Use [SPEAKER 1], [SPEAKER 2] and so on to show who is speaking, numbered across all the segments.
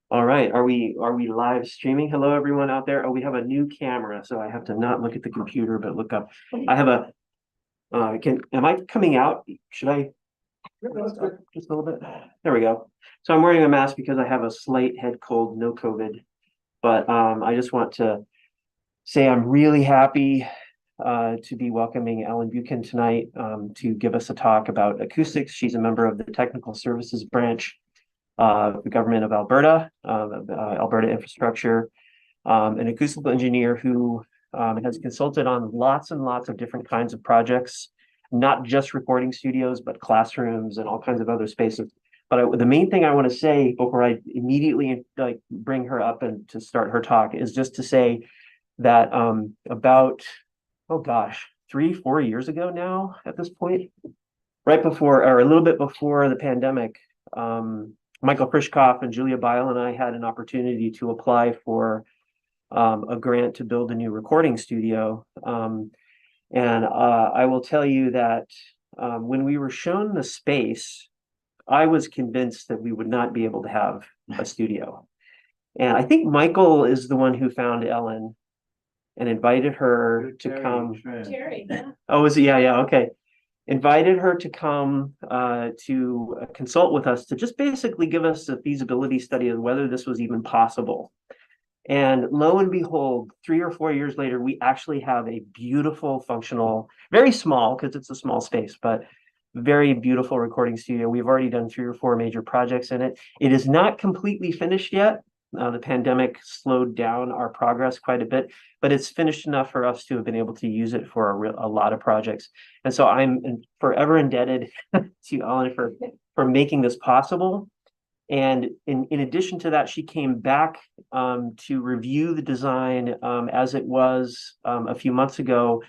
[SPEAKER 1] All right, are we live streaming? Hello, everyone out there. Oh, we have a new camera, so I have to not look at the computer, but look up. I have a am I coming out? Should I just a little bit? There we go. So I'm wearing a mask because I have a slight head cold, no COVID. But I just want to say I'm really happy to be welcoming Ellen Buchan tonight to give us a talk about acoustics. She's a member of the Technical Services Branch the government of Alberta, Alberta Infrastructure, an acoustical engineer who has consulted on lots and lots of different kinds of projects, not just recording studios, but classrooms and all kinds of other spaces. But the main thing I want to say before I immediately bring her up and to start her talk is just to say that about, oh gosh, 3-4 years ago now at this point, right before or a little bit before the pandemic, Michael Frischkopf and Julia Beil and I had an opportunity to apply for a grant to build a new recording studio. And I will tell you that when we were shown the space, I was convinced that we would not be able to have a studio. And I think Michael is the one who found Ellen and invited her to come.
[SPEAKER 2] Jerry, yeah.
[SPEAKER 1] Oh, is it? Yeah, okay. Invited her to come to consult with us to just basically give us a feasibility study of whether this was even possible. And lo and behold, 3 or 4 years later, we actually have a beautiful, functional, very small because it's a small space, but very beautiful recording studio. We've already done 3 or 4 major projects in it. It is not completely finished yet. The pandemic slowed down our progress quite a bit, but it's finished enough for us to have been able to use it for a lot of projects. And so I'm forever indebted to Ellen for making this possible. And in addition to that, she came back to review the design as it was a few months ago.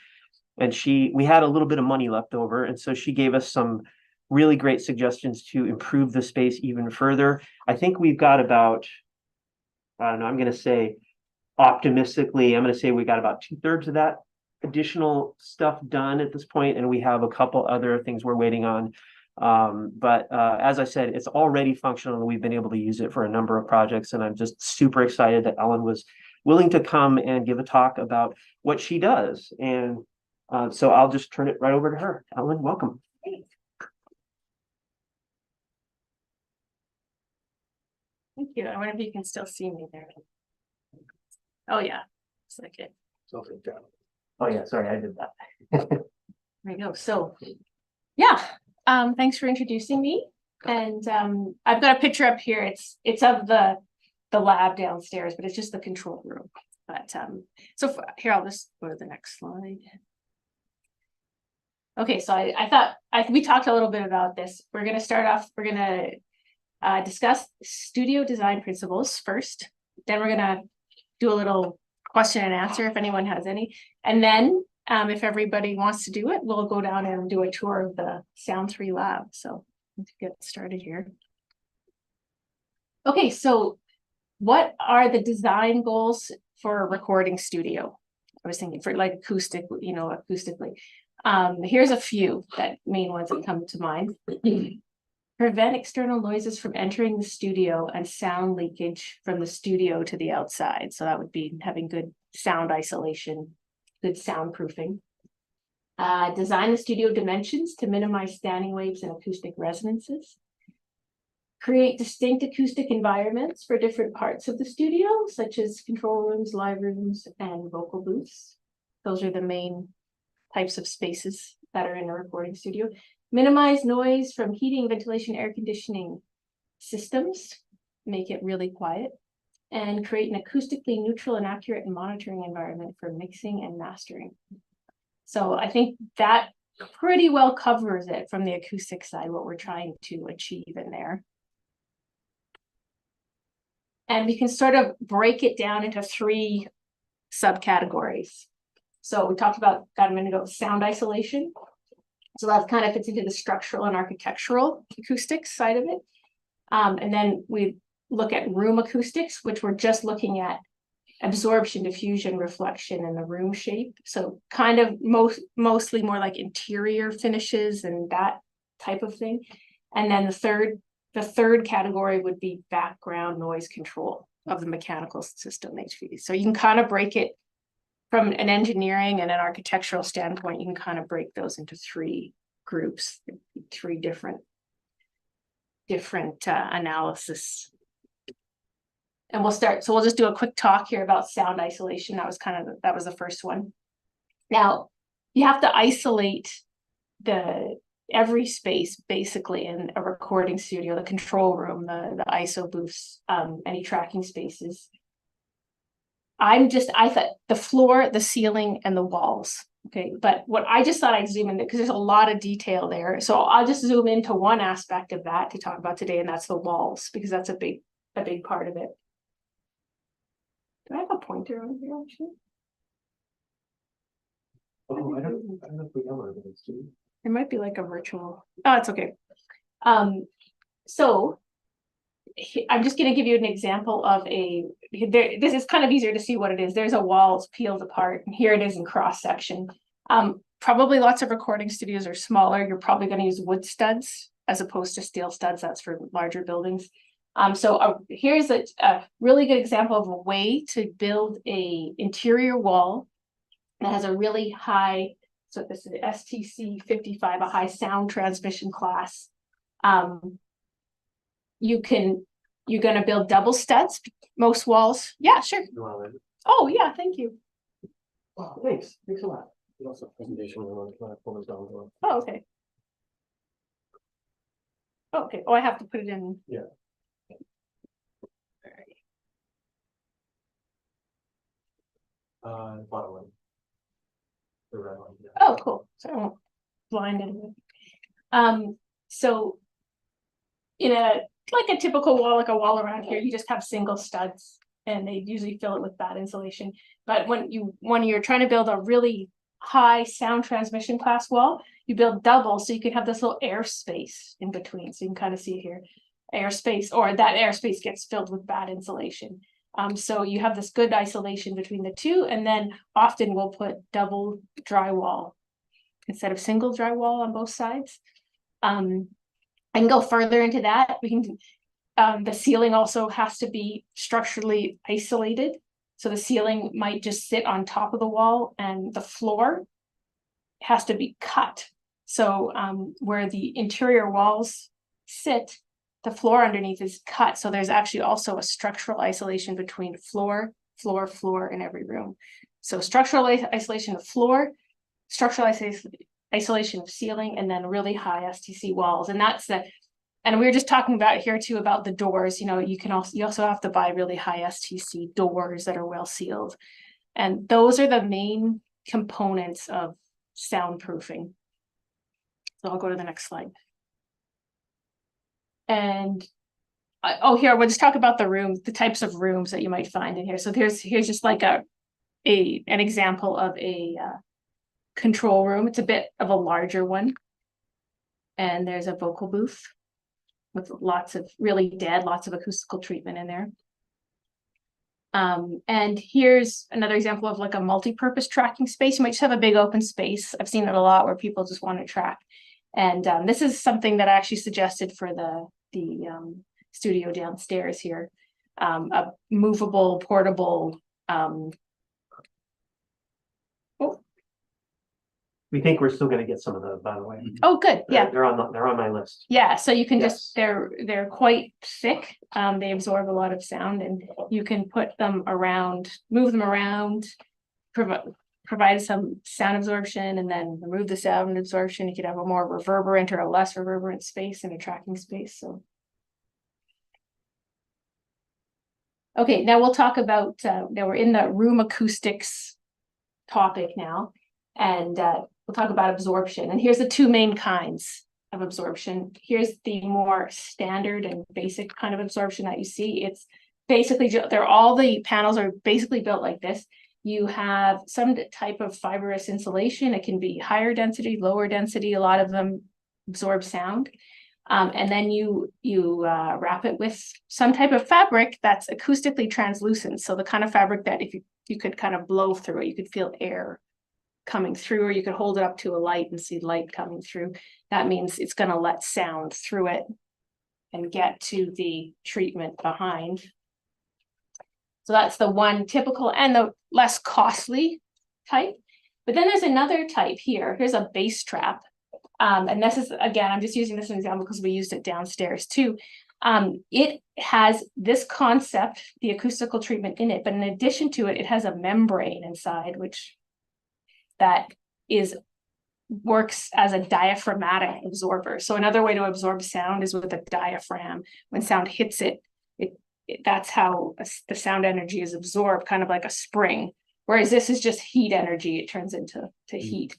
[SPEAKER 1] And we had a little bit of money left over. And so she gave us some really great suggestions to improve the space even further. I think we've got about, I don't know, I'm going to say optimistically, I'm going to say we got about 2/3 of that additional stuff done at this point, and we have a couple other things we're waiting on. But as I said, it's already functional and we've been able to use it for a number of projects. And I'm just super excited that Ellen was willing to come and give a talk about what she does. And so I'll just turn it right over to her. Ellen, welcome.
[SPEAKER 2] Thank you. I wonder if you can still see me there. Oh, yeah. It's like it.
[SPEAKER 1] Oh, yeah. Sorry, I did that.
[SPEAKER 2] There we go. So, yeah. Thanks for introducing me. And I've got a picture up here. It's of the lab downstairs, but it's just the control room. But here, I'll just go to the next slide. Okay, so I thought we talked a little bit about this. We're going to start off. We're going to discuss studio design principles first. Then we're going to do a little question and answer if anyone has any. And then if everybody wants to do it, we'll go down and do a tour of the Sound3Lab. So let's get started here. Okay, so what are the design goals for a recording studio? I was thinking for like acoustic, acoustically. Here's a few main ones that come to mind. Prevent external noises from entering the studio and sound leakage from the studio to the outside. So that would be having good sound isolation, good soundproofing. Design the studio dimensions to minimize standing waves and acoustic resonances. Create distinct acoustic environments for different parts of the studio, such as control rooms, live rooms, and vocal booths. Those are the main types of spaces that are in a recording studio. Minimize noise from heating, ventilation, air conditioning systems, make it really quiet, and create an acoustically neutral and accurate monitoring environment for mixing and mastering. So I think that pretty well covers it from the acoustic side, what we're trying to achieve in there. And we can sort of break it down into 3 subcategories. So we talked about that a minute ago, sound isolation. So that kind of fits into the structural and architectural acoustics side of it. And then we look at room acoustics, which we're just looking at absorption, diffusion, reflection, and the room shape. So kind of mostly more like interior finishes and that type of thing. And then the third The third category would be background noise control of the mechanical system HVAC. So you can kind of break it from an engineering and an architectural standpoint. You can kind of break those into three groups, three different analysis. And we'll just do a quick talk here about sound isolation. That was the first one. Now, you have to isolate every space basically in a recording studio, the control room, the ISO booths, any tracking spaces. I thought the floor, the ceiling, and the walls. Okay, but what I just thought I'd zoom in because there's a lot of detail there. So I'll just zoom into one aspect of that to talk about today, and that's the walls, because that's a big part of it. Do I have a pointer on here actually?
[SPEAKER 1] Oh, I don't know if we know it is, do we?
[SPEAKER 2] It might be like a virtual. Oh, it's okay. So I'm just going to give you an example of this is kind of easier to see what it is. There's a wall peeled apart, and here it is in cross section. Probably lots of recording studios are smaller. You're probably going to use wood studs as opposed to steel studs. That's for larger buildings. Here's a really good example of a way to build a interior wall that has a really high, so this is STC 55, a high sound transmission class. You're going to build double studs, most walls. Yeah, sure. Oh, yeah, thank you.
[SPEAKER 1] Oh, thanks a lot. There's also a presentation on platforms down below.
[SPEAKER 2] Oh, okay. Okay. Oh, I have to put it in.
[SPEAKER 1] Yeah. Bottom one. The red one. Yeah.
[SPEAKER 2] Oh, cool. So I won't blind anyone. So in a typical wall, like a wall around here, you just have single studs, and they usually fill it with bad insulation. But when you're trying to build a really high sound transmission class wall, you build double, so you can have this little air space in between. So you can kind of see here, airspace, or that airspace gets filled with bad insulation. So you have this good isolation between the two, and then often we'll put double drywall instead of single drywall on both sides. I can go further into that. We can. The ceiling also has to be structurally isolated. So the ceiling might just sit on top of the wall, and the floor has to be cut. So where the interior walls sit, the floor underneath is cut. So there's actually also a structural isolation between floor in every room. So structural isolation of floor, structural isolation of ceiling, and then really high STC walls. And and we were just talking about here too about the doors. You also have to buy really high STC doors that are well sealed. And those are the main components of soundproofing. So I'll go to the next slide. And here we'll just talk about the rooms, the types of rooms that you might find in here. So here's just like an example of a control room. It's a bit of a larger one, and there's a vocal booth with lots of acoustical treatment in there. And here's another example of like a multi-purpose tracking space. You might just have a big open space. I've seen it a lot where people just want to track. And this is something that I actually suggested for the studio downstairs here. A movable, portable.
[SPEAKER 1] We think we're still going to get some of those, by the way.
[SPEAKER 2] Oh, good. Yeah,
[SPEAKER 1] they're on my list.
[SPEAKER 2] Yeah, so you can they're quite thick. They absorb a lot of sound, and you can put them around, move them around, provide some sound absorption, and then remove the sound absorption. You could have a more reverberant or a less reverberant space and a tracking space. So, okay, now we'll talk about. Now we're in the room acoustics topic now, and we'll talk about absorption. And here's the two main kinds of absorption. Here's the more standard and basic kind of absorption that you see. It's basically, all the panels are basically built like this. You have some type of fibrous insulation. It can be higher density, lower density. A lot of them absorb sound. And then you wrap it with some type of fabric that's acoustically translucent. So the kind of fabric that if you could kind of blow through it, you could feel air coming through, or you could hold it up to a light and see light coming through. That means it's going to let sound through it. and get to the treatment behind. So that's the one typical and the less costly type. But then there's another type here. Here's a bass trap. And this is, again, I'm just using this as an example because we used it downstairs too. It has this concept, the acoustical treatment in it, but in addition to it, it has a membrane inside, which works as a diaphragmatic absorber. So another way to absorb sound is with a diaphragm. When sound hits it, that's how the sound energy is absorbed, kind of like a spring. Whereas this is just heat energy, it turns into heat.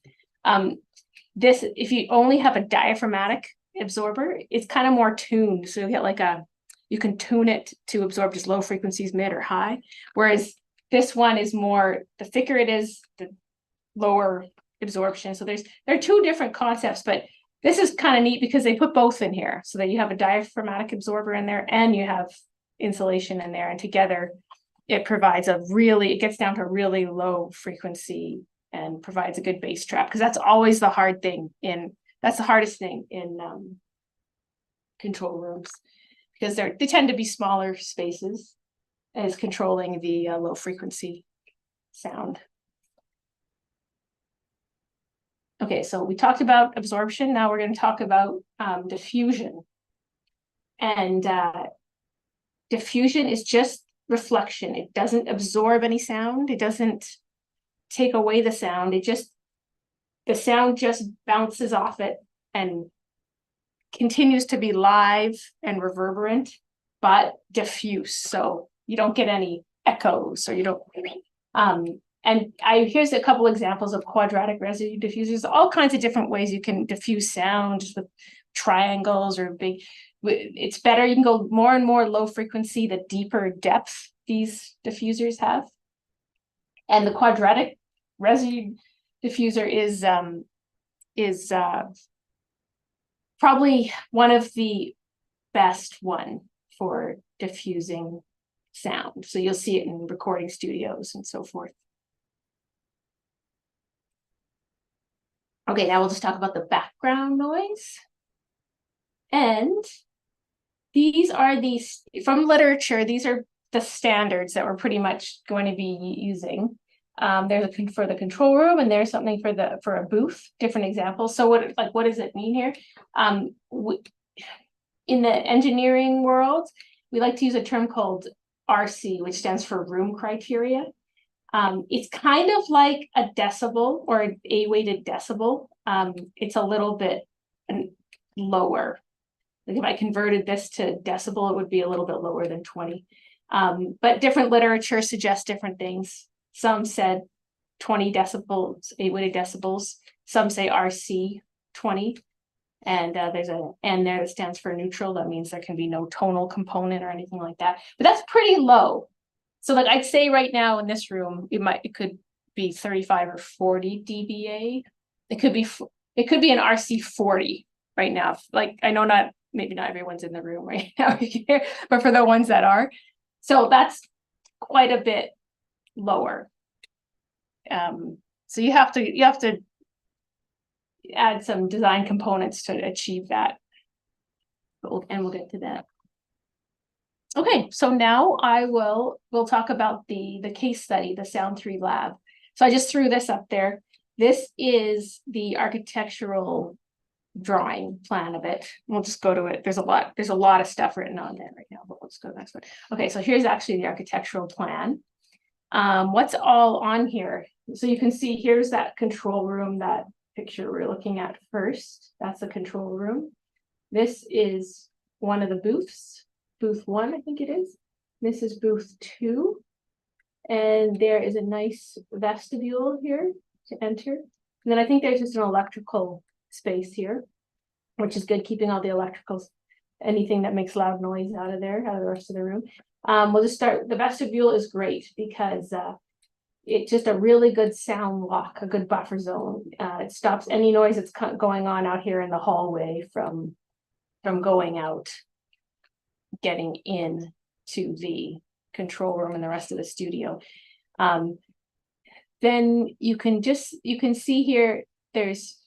[SPEAKER 2] This, if you only have a diaphragmatic absorber, it's kind of more tuned. So you get like you can tune it to absorb just low frequencies, mid or high. Whereas this one is more, the thicker it is, the lower absorption. So there are two different concepts, but this is kind of neat because they put both in here so that you have a diaphragmatic absorber in there and you have insulation in there, and together it provides it gets down to really low frequency and provides a good bass trap, because that's always the hardest thing in control rooms, because they tend to be smaller spaces as controlling the low frequency sound. Okay, so we talked about absorption. Now we're going to talk about diffusion. And diffusion is just reflection. It doesn't absorb any sound. It doesn't take away the sound. The sound just bounces off it and continues to be live and reverberant, but diffuse. So you don't get any echoes, or you don't. And here's a couple examples of quadratic residue diffusers. All kinds of different ways you can diffuse sound, just with triangles or big. It's better. You can go more and more low frequency, the deeper depth these diffusers have. And the quadratic residue diffuser is probably one of the best one for diffusing sound. So you'll see it in recording studios and so forth. Okay, now we'll just talk about the background noise. And these are from literature, these are the standards that we're pretty much going to be using. There's for the control room, and there's something for a booth, different examples. So what does it mean here? In the engineering world, we like to use a term called RC, which stands for room criteria. It's kind of like a decibel or an A-weighted decibel. It's a little bit lower. Like if I converted this to decibel, it would be a little bit lower than 20. But different literature suggests different things. Some said 20 decibels, 8-weighted decibels. Some say RC 20. And there's an N there that stands for neutral. That means there can be no tonal component or anything like that. But that's pretty low. So like I'd say right now in this room, it could be 35 or 40 dBA. It could be an RC 40 right now. Like I know maybe not everyone's in the room right now, but for the ones that are, so that's quite a bit lower. So you have to add some design components to achieve that. And we'll get to that. Okay, so now we'll talk about the case study, the Sound3Lab. So I just threw this up there. This is the architectural drawing plan of it. We'll just go to it. There's a lot of stuff written on there right now, but let's go to the next one. Okay, so here's actually the architectural plan. What's all on here? So you can see here's that control room, that picture we're looking at first. That's the control room. This is one of the booths. Booth 1, I think it is. This is booth 2. And there is a nice vestibule here to enter. And then I think there's just an electrical space here, which is good, keeping all the electricals, anything that makes loud noise out of the rest of the room. We'll just start. The vestibule is great because it's just a really good sound block, a good buffer zone. It stops any noise that's going on out here in the hallway from going out, getting in to the control room and the rest of the studio. Then you can see here, there's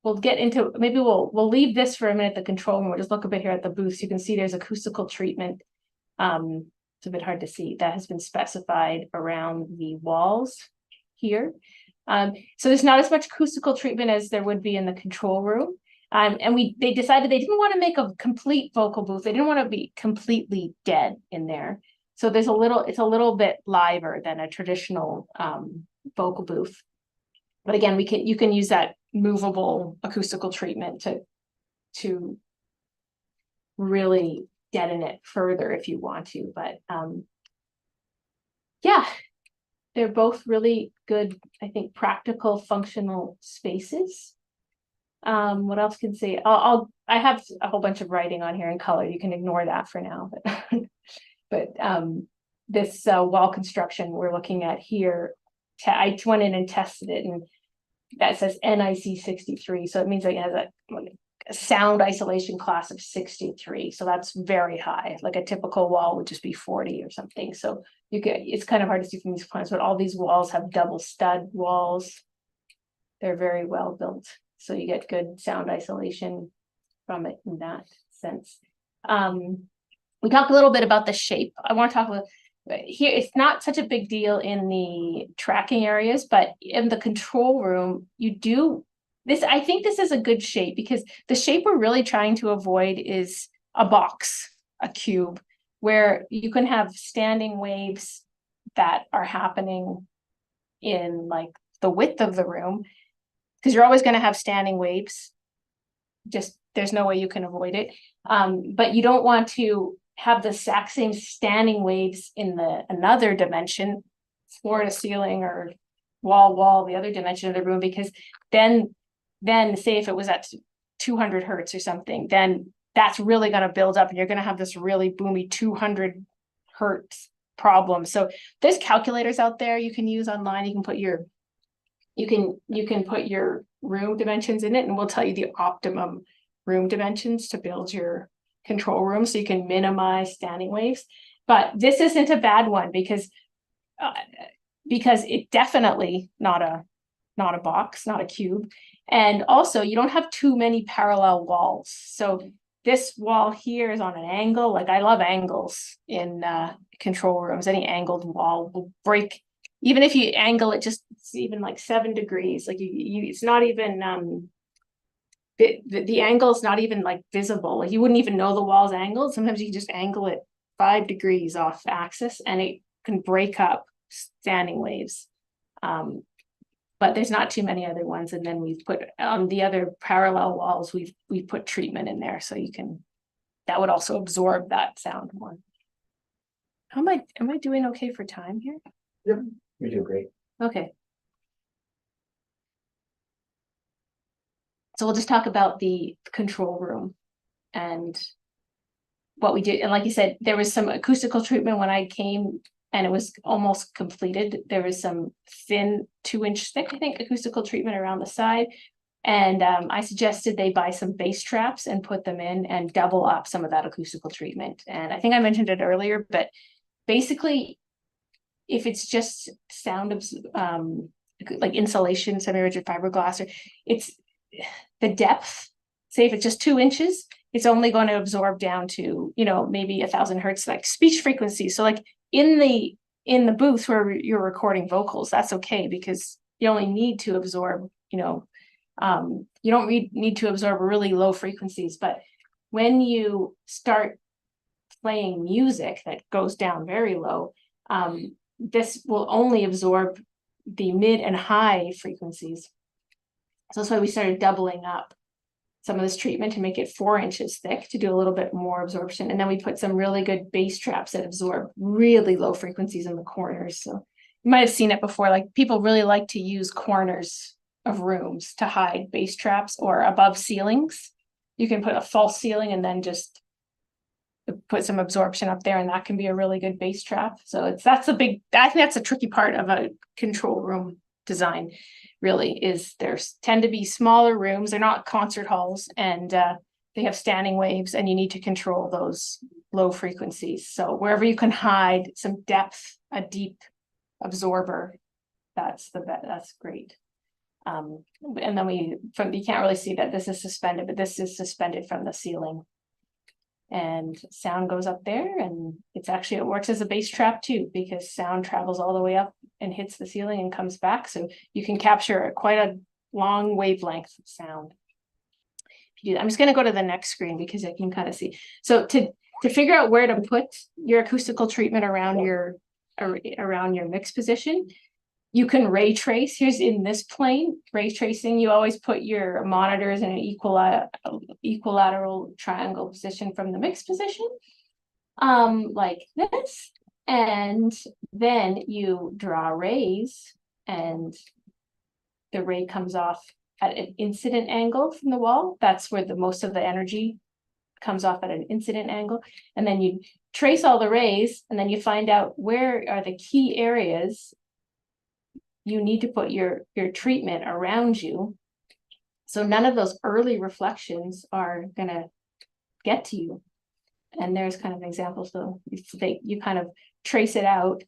[SPEAKER 2] we'll get into, maybe we'll leave this for a minute, the control room. We'll just look a bit here at the booth. So you can see there's acoustical treatment. It's a bit hard to see, that has been specified around the walls here. So there's not as much acoustical treatment as there would be in the control room. And they decided they didn't want to make a complete vocal booth. They didn't want to be completely dead in there. So it's a little bit liver than a traditional vocal booth. But again, you can use that movable acoustical treatment to really deaden it further if you want to. But yeah, they're both really good, I think, practical, functional spaces. What else can say? I have a whole bunch of writing on here in color. You can ignore that for now. But this wall construction we're looking at here, I went in and tested it, and that says NIC 63. So it means it has a sound isolation class of 63. So that's very high. Like a typical wall would just be 40 or something. So it's kind of hard to see from these plans, but all these walls have double stud walls. They're very well built. So you get good sound isolation from it in that sense. We talked a little bit about the shape. I want to talk about here. It's not such a big deal in the tracking areas, but in the control room, you do this. I think this is a good shape because the shape we're really trying to avoid is a box, a cube, where you can have standing waves that are happening in like the width of the room, because you're always going to have standing waves. Just there's no way you can avoid it. But you don't want to have the exact same standing waves in another dimension, floor to ceiling or wall, the other dimension of the room, because then say if it was at 200 hertz or something, then that's really going to build up and you're going to have this really boomy 200 hertz problem. So there's calculators out there you can use online. You can put your room dimensions in it, and we'll tell you the optimum room dimensions to build your control room so you can minimize standing waves. But this isn't a bad one because it definitely not a box, not a cube. And also you don't have too many parallel walls. So this wall here is on an angle. Like I love angles in control rooms. Any angled wall will break. Even if you angle it, it's even like 7 degrees, like it's not even, the angle is not even like visible. Like you wouldn't even know the wall's angled. Sometimes you can just angle it 5 degrees off axis and it can break up standing waves. But there's not too many other ones. And then we've put on the other parallel walls, we've put treatment in there. So that would also absorb that sound more. Am I doing okay for time here?
[SPEAKER 1] Yep. You're doing great.
[SPEAKER 2] Okay. So we'll just talk about the control room and what we did. And like you said, there was some acoustical treatment when I came and it was almost completed. There was some thin 2-inch thick, I think, acoustical treatment around the side. And I suggested they buy some bass traps and put them in and double up some of that acoustical treatment. And I think I mentioned it earlier, but basically, if it's just sound of like insulation, semi-rigid fiberglass, or it's the depth, say if it's just 2 inches, it's only going to absorb down to, maybe 1,000 hertz, like speech frequency. So like in the booth where you're recording vocals, that's okay because you only need to absorb, you don't need to absorb really low frequencies. But when you start playing music that goes down very low, this will only absorb the mid and high frequencies. So that's why we started doubling up some of this treatment to make it 4 inches thick to do a little bit more absorption. And then we put some really good bass traps that absorb really low frequencies in the corners. So you might have seen it before, like people really like to use corners of rooms to hide bass traps, or above ceilings. You can put a false ceiling and then just put some absorption up there, and that can be a really good bass trap. So I think that's a tricky part of a control room design, really, is there's tend to be smaller rooms. They're not concert halls, and they have standing waves, and you need to control those low frequencies. So wherever you can hide some depth, a deep absorber, that's great. And then you can't really see that this is suspended, but this is suspended from the ceiling. And sound goes up there, and it works as a bass trap too, because sound travels all the way up and hits the ceiling and comes back. So you can capture quite a long wavelength of sound. If you do that, I'm just going to go to the next screen because I can kind of see. So to figure out where to put your acoustical treatment around your mix position, you can ray trace. Here's in this plane, ray tracing. You always put your monitors in an equilateral triangle position from the mix position, like this. And then you draw rays, and the ray comes off at an incident angle from the wall. That's where most of the energy comes off at an incident angle. And then you trace all the rays, and then you find out where are the key areas you need to put your treatment around you. So none of those early reflections are gonna get to you. And there's kind of an example. So you kind of trace it out.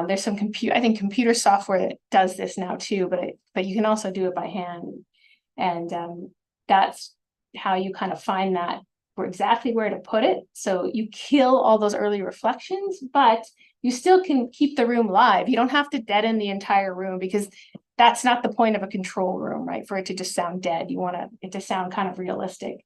[SPEAKER 2] There's some computer software that does this now too, but you can also do it by hand. And that's how you kind of find that exactly where to put it. So you kill all those early reflections, but you still can keep the room live. You don't have to deaden the entire room, because that's not the point of a control room, right? For it to just sound dead. You want it to sound kind of realistic.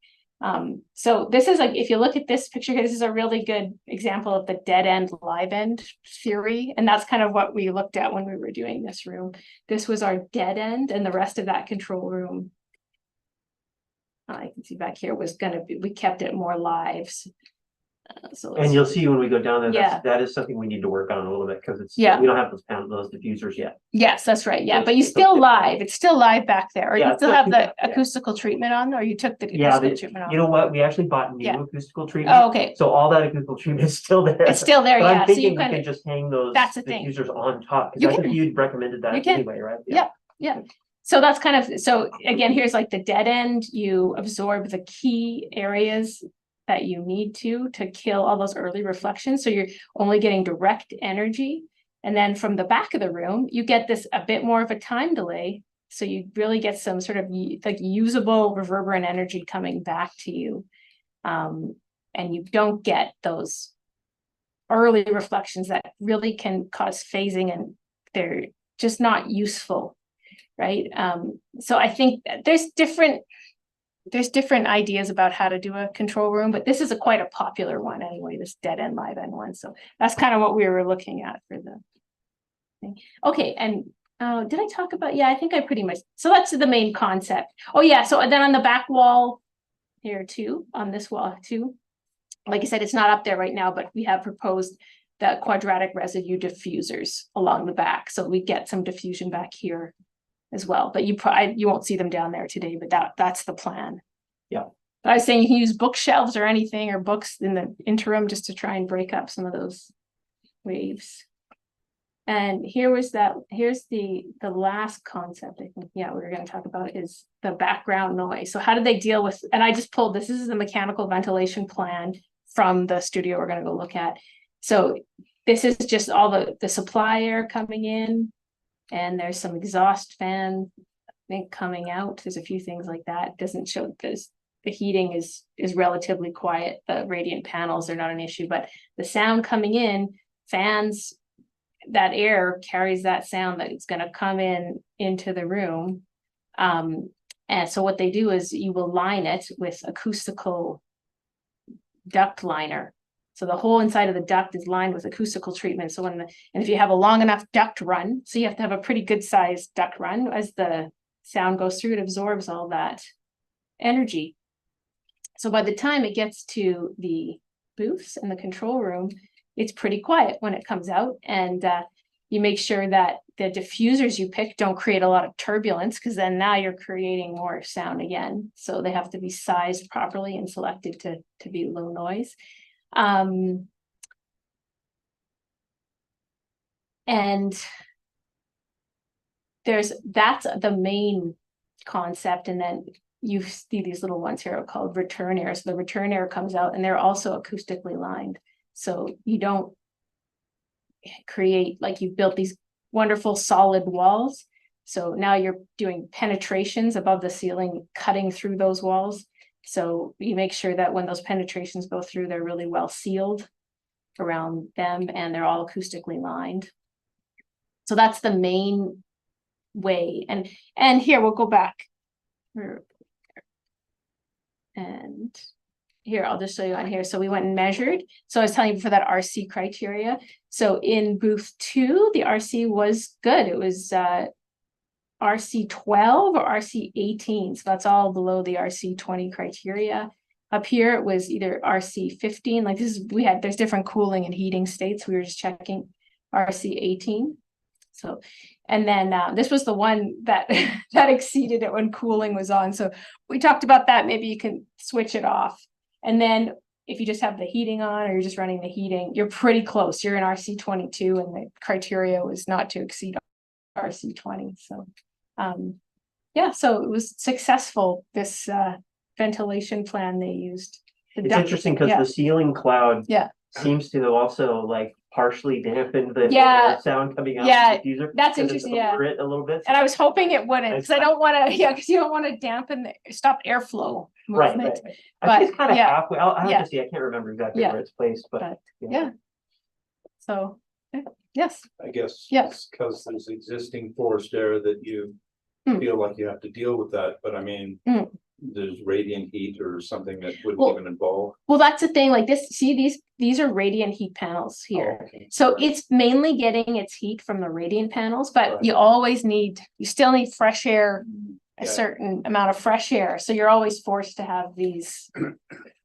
[SPEAKER 2] So this is like, if you look at this picture here, this is a really good example of the dead end, live end theory. And that's kind of what we looked at when we were doing this room. This was our dead end, and the rest of that control room, I can see back here, was going to be, we kept it more live.
[SPEAKER 1] And you'll see when we go down there,
[SPEAKER 2] Yeah.
[SPEAKER 1] that is something we need to work on a little bit, because it's,
[SPEAKER 2] Yeah.
[SPEAKER 1] we don't have those diffusers yet.
[SPEAKER 2] Yes, that's right. Yeah,
[SPEAKER 1] So
[SPEAKER 2] but you
[SPEAKER 1] it's
[SPEAKER 2] still
[SPEAKER 1] okay.
[SPEAKER 2] live. It's still live back there. Or
[SPEAKER 1] Yeah,
[SPEAKER 2] you still
[SPEAKER 1] it's
[SPEAKER 2] have the
[SPEAKER 1] yeah.
[SPEAKER 2] acoustical treatment on, or you took the
[SPEAKER 1] Yeah,
[SPEAKER 2] acoustical treatment off.
[SPEAKER 1] you know what? We actually bought new
[SPEAKER 2] Yeah.
[SPEAKER 1] acoustical treatment.
[SPEAKER 2] Oh, okay.
[SPEAKER 1] So all that acoustical treatment is still there.
[SPEAKER 2] It's still there,
[SPEAKER 1] But
[SPEAKER 2] yeah.
[SPEAKER 1] I'm
[SPEAKER 2] So
[SPEAKER 1] thinking
[SPEAKER 2] you
[SPEAKER 1] we
[SPEAKER 2] kind
[SPEAKER 1] can
[SPEAKER 2] of,
[SPEAKER 1] just hang those
[SPEAKER 2] that's the thing.
[SPEAKER 1] diffusers on top,
[SPEAKER 2] You
[SPEAKER 1] because I think
[SPEAKER 2] can.
[SPEAKER 1] you'd recommended that
[SPEAKER 2] You can.
[SPEAKER 1] anyway, right?
[SPEAKER 2] Yeah. So that's kind of, so again, here's like the dead end. You absorb the key areas that you need to kill all those early reflections. So you're only getting direct energy. And then from the back of the room, you get this a bit more of a time delay. So you really get some sort of like usable reverberant energy coming back to you. And you don't get those early reflections that really can cause phasing, and they're just not useful, right? So I think there's different ideas about how to do a control room, but this is quite a popular one anyway, this dead end, live end one. So that's kind of what we were looking at for the thing. Okay, and did I talk about, yeah, I think I pretty much, so that's the main concept. Oh yeah, so then on the back wall here too, on this wall too, like I said, it's not up there right now, but we have proposed the quadratic residue diffusers along the back. So we get some diffusion back here as well, but you won't see them down there today, but that's the plan.
[SPEAKER 1] Yeah.
[SPEAKER 2] But I was saying you can use bookshelves or anything, or books in the interim, just to try and break up some of those waves. And here's the last concept, I think, yeah, we're going to talk about is the background noise. So how do they deal with, and I just pulled this is the mechanical ventilation plan from the studio we're going to go look at. So this is just all the supply air coming in, and there's some exhaust fan, I think, coming out. There's a few things like that. It doesn't show this. The heating is relatively quiet. The radiant panels are not an issue, but the sound coming in, fans, that air carries that sound that it's going to come into the room. And so what they do is you will line it with acoustical duct liner. So the whole inside of the duct is lined with acoustical treatment. So and if you have a long enough duct run, so you have to have a pretty good sized duct run, as the sound goes through, it absorbs all that energy. So by the time it gets to the booths and the control room, it's pretty quiet when it comes out. And you make sure that the diffusers you pick don't create a lot of turbulence, because then now you're creating more sound again. So they have to be sized properly and selected to be low noise. And that's the main concept. And then you see these little ones here are called return air. So the return air comes out, and they're also acoustically lined. So you don't create, like, you've built these wonderful solid walls. So now you're doing penetrations above the ceiling, cutting through those walls. So you make sure that when those penetrations go through, they're really well sealed around them and they're all acoustically lined. So that's the main way. And here we'll go back. And here, I'll just show you on here. So we went and measured. So I was telling you for that RC criteria. So in booth 2, the RC was good. It was RC 12 or RC 18. So that's all below the RC 20 criteria. Up here, it was either RC 15. Like this is, there's different cooling and heating states. We were just checking RC 18. So, and then this was the one that that exceeded it when cooling was on. So we talked about that. Maybe you can switch it off. And then if you just have the heating on or you're just running the heating, you're pretty close. You're in RC 22 and the criteria was not to exceed RC 20. So yeah, so it was successful, this ventilation plan they used.
[SPEAKER 1] It's interesting because the ceiling cloud seems to also like partially dampen the sound coming out of the diffuser.
[SPEAKER 2] That's interesting.
[SPEAKER 1] It a little bit.
[SPEAKER 2] And I was hoping it wouldn't, because I don't want to, because you don't want to dampen stop airflow movement.
[SPEAKER 1] Right. I think it's kind of halfway. I'll have to see. I can't remember exactly where it's placed, but yeah. So yes.
[SPEAKER 3] I guess it's because there's existing forced air that you feel like you have to deal with that. But I mean, there's radiant heat or something that wouldn't even involve. Well,
[SPEAKER 2] that's the thing. Like this, see these are radiant heat panels here. So it's mainly getting its heat from the radiant panels, but you still need fresh air, a certain amount of fresh air. So you're always forced to have these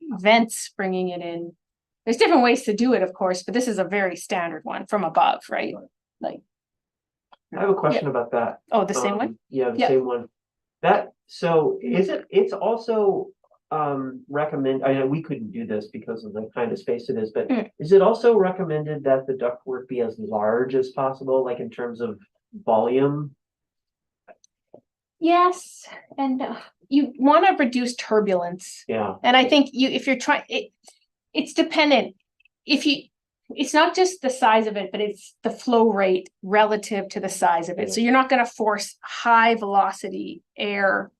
[SPEAKER 2] vents bringing it in. There's different ways to do it, of course, but this is a very standard one from above, right? Like,
[SPEAKER 1] I have a question about that.
[SPEAKER 2] Oh, the same one?
[SPEAKER 1] Yeah, the same one. So it's also recommend, I know we couldn't do this because of the kind of space it is, but is it also recommended that the ductwork be as large as possible, like in terms of volume?
[SPEAKER 2] Yes, and you want to reduce turbulence.
[SPEAKER 1] Yeah.
[SPEAKER 2] And I think if you're trying, it's dependent. It's not just the size of it, but it's the flow rate relative to the size of it. So you're not going to force high velocity air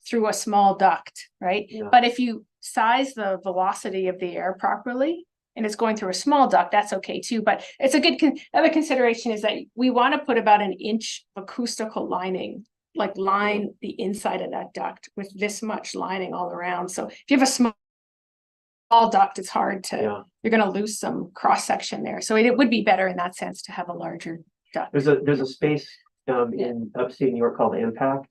[SPEAKER 2] through a small duct, right? Yeah. But if you size the velocity of the air properly and it's going through a small duct, that's okay too. But it's a good, other consideration is that we want to put about an inch of acoustical lining, like line the inside of that duct with this much lining all around. So if you have a small duct, it's hard to, you're going to lose some cross section there. So it would be better in that sense to have a larger duct.
[SPEAKER 1] There's a space in upstate New York called Impact.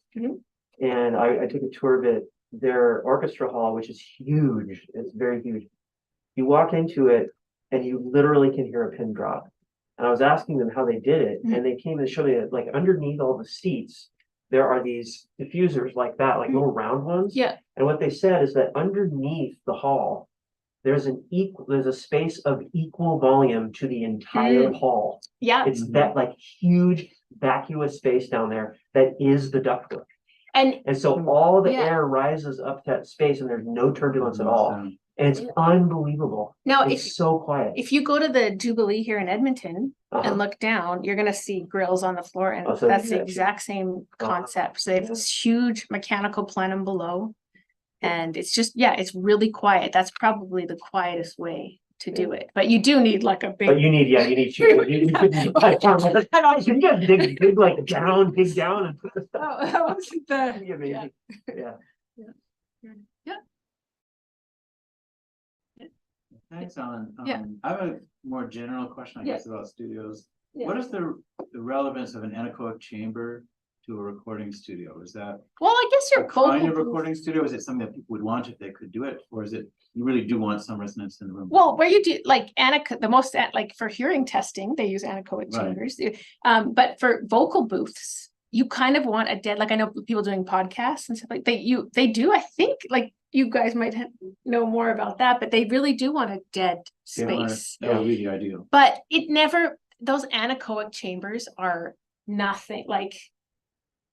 [SPEAKER 1] And I took a tour of it, their orchestra hall, which is huge. It's very huge. You walk into it and you literally can hear a pin drop. And I was asking them how they did it. And they came and showed me that like underneath all the seats, there are these diffusers like that, like little round ones.
[SPEAKER 2] Yeah.
[SPEAKER 1] And what they said is that underneath the hall, there's a space of equal volume to the entire hall.
[SPEAKER 2] Yeah.
[SPEAKER 1] It's that like huge vacuous space down there that is the ductwork. And so all the air rises up that space and there's no turbulence at all. And it's unbelievable.
[SPEAKER 2] Now,
[SPEAKER 1] it's so quiet.
[SPEAKER 2] If you go to the Jubilee here in Edmonton and look down, you're going to see grills on the floor. And that's the exact same concept. So they have this huge mechanical plenum below. And it's just, it's really quiet. That's probably the quietest way to do it. But you do need like a big.
[SPEAKER 1] But you need you got dig like down, dig down and put the stuff.
[SPEAKER 2] Oh, that wasn't the.
[SPEAKER 1] Yeah.
[SPEAKER 4] Thanks, Alan. I have a more general question, I guess, about studios. What is the relevance of an anechoic chamber to a recording studio? Is that
[SPEAKER 2] I guess you're
[SPEAKER 4] kind of recording studio? Is it something that people would want if they could do it, or is it you really do want some resonance in the room?
[SPEAKER 2] Well, where you do like the most like for hearing testing, they use anechoic chambers. But for vocal booths, you kind of want a dead. Like I know people doing podcasts and stuff like they do. I think like you guys might know more about that, but they really do want a dead space.
[SPEAKER 4] That would be the ideal.
[SPEAKER 2] But those anechoic chambers are nothing like.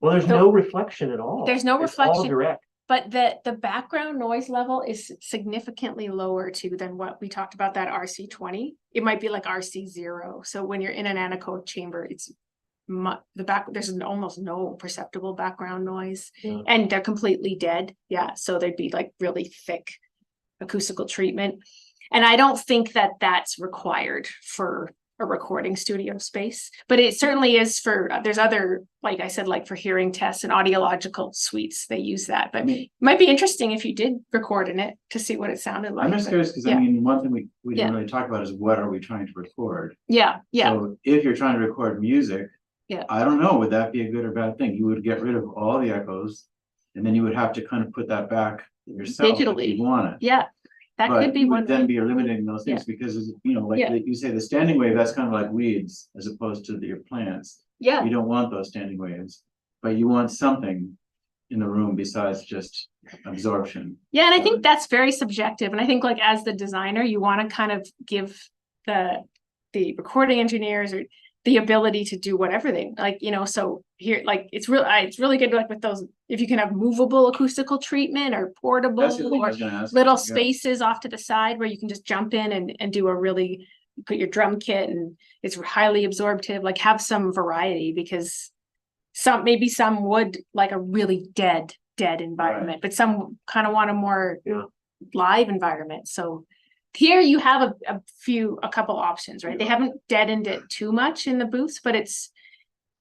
[SPEAKER 1] Well, there's no reflection at all.
[SPEAKER 2] There's no reflection.
[SPEAKER 1] All direct.
[SPEAKER 2] But the background noise level is significantly lower too than what we talked about, that RC 20. It might be like RC 0. So when you're in an anechoic chamber, it's there's almost no perceptible background noise,
[SPEAKER 1] Yeah.
[SPEAKER 2] and they're completely dead. Yeah, so they'd be like really thick acoustical treatment. And I don't think that that's required for a recording studio space, but it certainly is for, there's other, like I said, like for hearing tests and audiological suites, they use that. But it might be interesting if you did record in it to see what it sounded like.
[SPEAKER 4] I'm just curious, because I mean, one thing we didn't really talk about is what are we trying to record?
[SPEAKER 2] Yeah.
[SPEAKER 4] So if you're trying to record music,
[SPEAKER 2] Yeah.
[SPEAKER 4] I don't know, would that be a good or bad thing? You would get rid of all the echoes, and then you would have to kind of put that back yourself
[SPEAKER 2] Digitally.
[SPEAKER 4] if you want it.
[SPEAKER 2] Yeah, that
[SPEAKER 4] But
[SPEAKER 2] could be
[SPEAKER 4] you
[SPEAKER 2] one
[SPEAKER 4] would then
[SPEAKER 2] way.
[SPEAKER 4] be eliminating those things because, you know, like you say, the standing wave, that's kind of like weeds as opposed to your plants.
[SPEAKER 2] Yeah,
[SPEAKER 4] You don't want those standing waves, but you want something in the room besides just absorption.
[SPEAKER 2] yeah, and I think that's very subjective. And I think like as the designer, you want to kind of give the recording engineers or the ability to do whatever they like, you know. So here, like it's really good like with those, if you can have movable acoustical treatment or portable
[SPEAKER 4] That's the thing I
[SPEAKER 2] or
[SPEAKER 4] was gonna ask.
[SPEAKER 2] little
[SPEAKER 4] Yeah.
[SPEAKER 2] spaces off to the side where you can just jump in and do a really, put your drum kit, and it's highly absorptive, like have some variety, because maybe some would like a really dead environment, but some kind of want a more live environment. So here you have a couple options, right? They haven't deadened it too much in the booths, but it's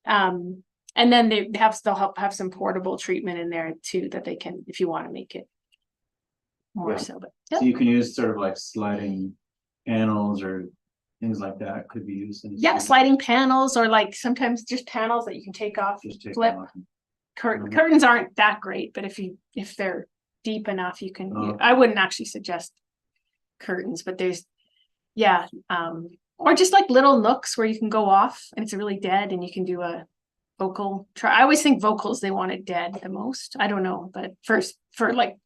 [SPEAKER 2] and then they'll have some portable treatment in there too, that they can, if you want to make it more so. But
[SPEAKER 4] So you can use sort of like sliding panels or things like that could be used in
[SPEAKER 2] sliding panels, or like sometimes just panels that you can take off,
[SPEAKER 4] just take
[SPEAKER 2] flip.
[SPEAKER 4] them off.
[SPEAKER 2] Curtains aren't that great, but if they're deep enough, you can.
[SPEAKER 4] Oh.
[SPEAKER 2] I wouldn't actually suggest curtains, but there's or just like little nooks where you can go off and it's really dead, and you can do a vocal try. I always think vocals, they want it dead the most. I don't know, but for like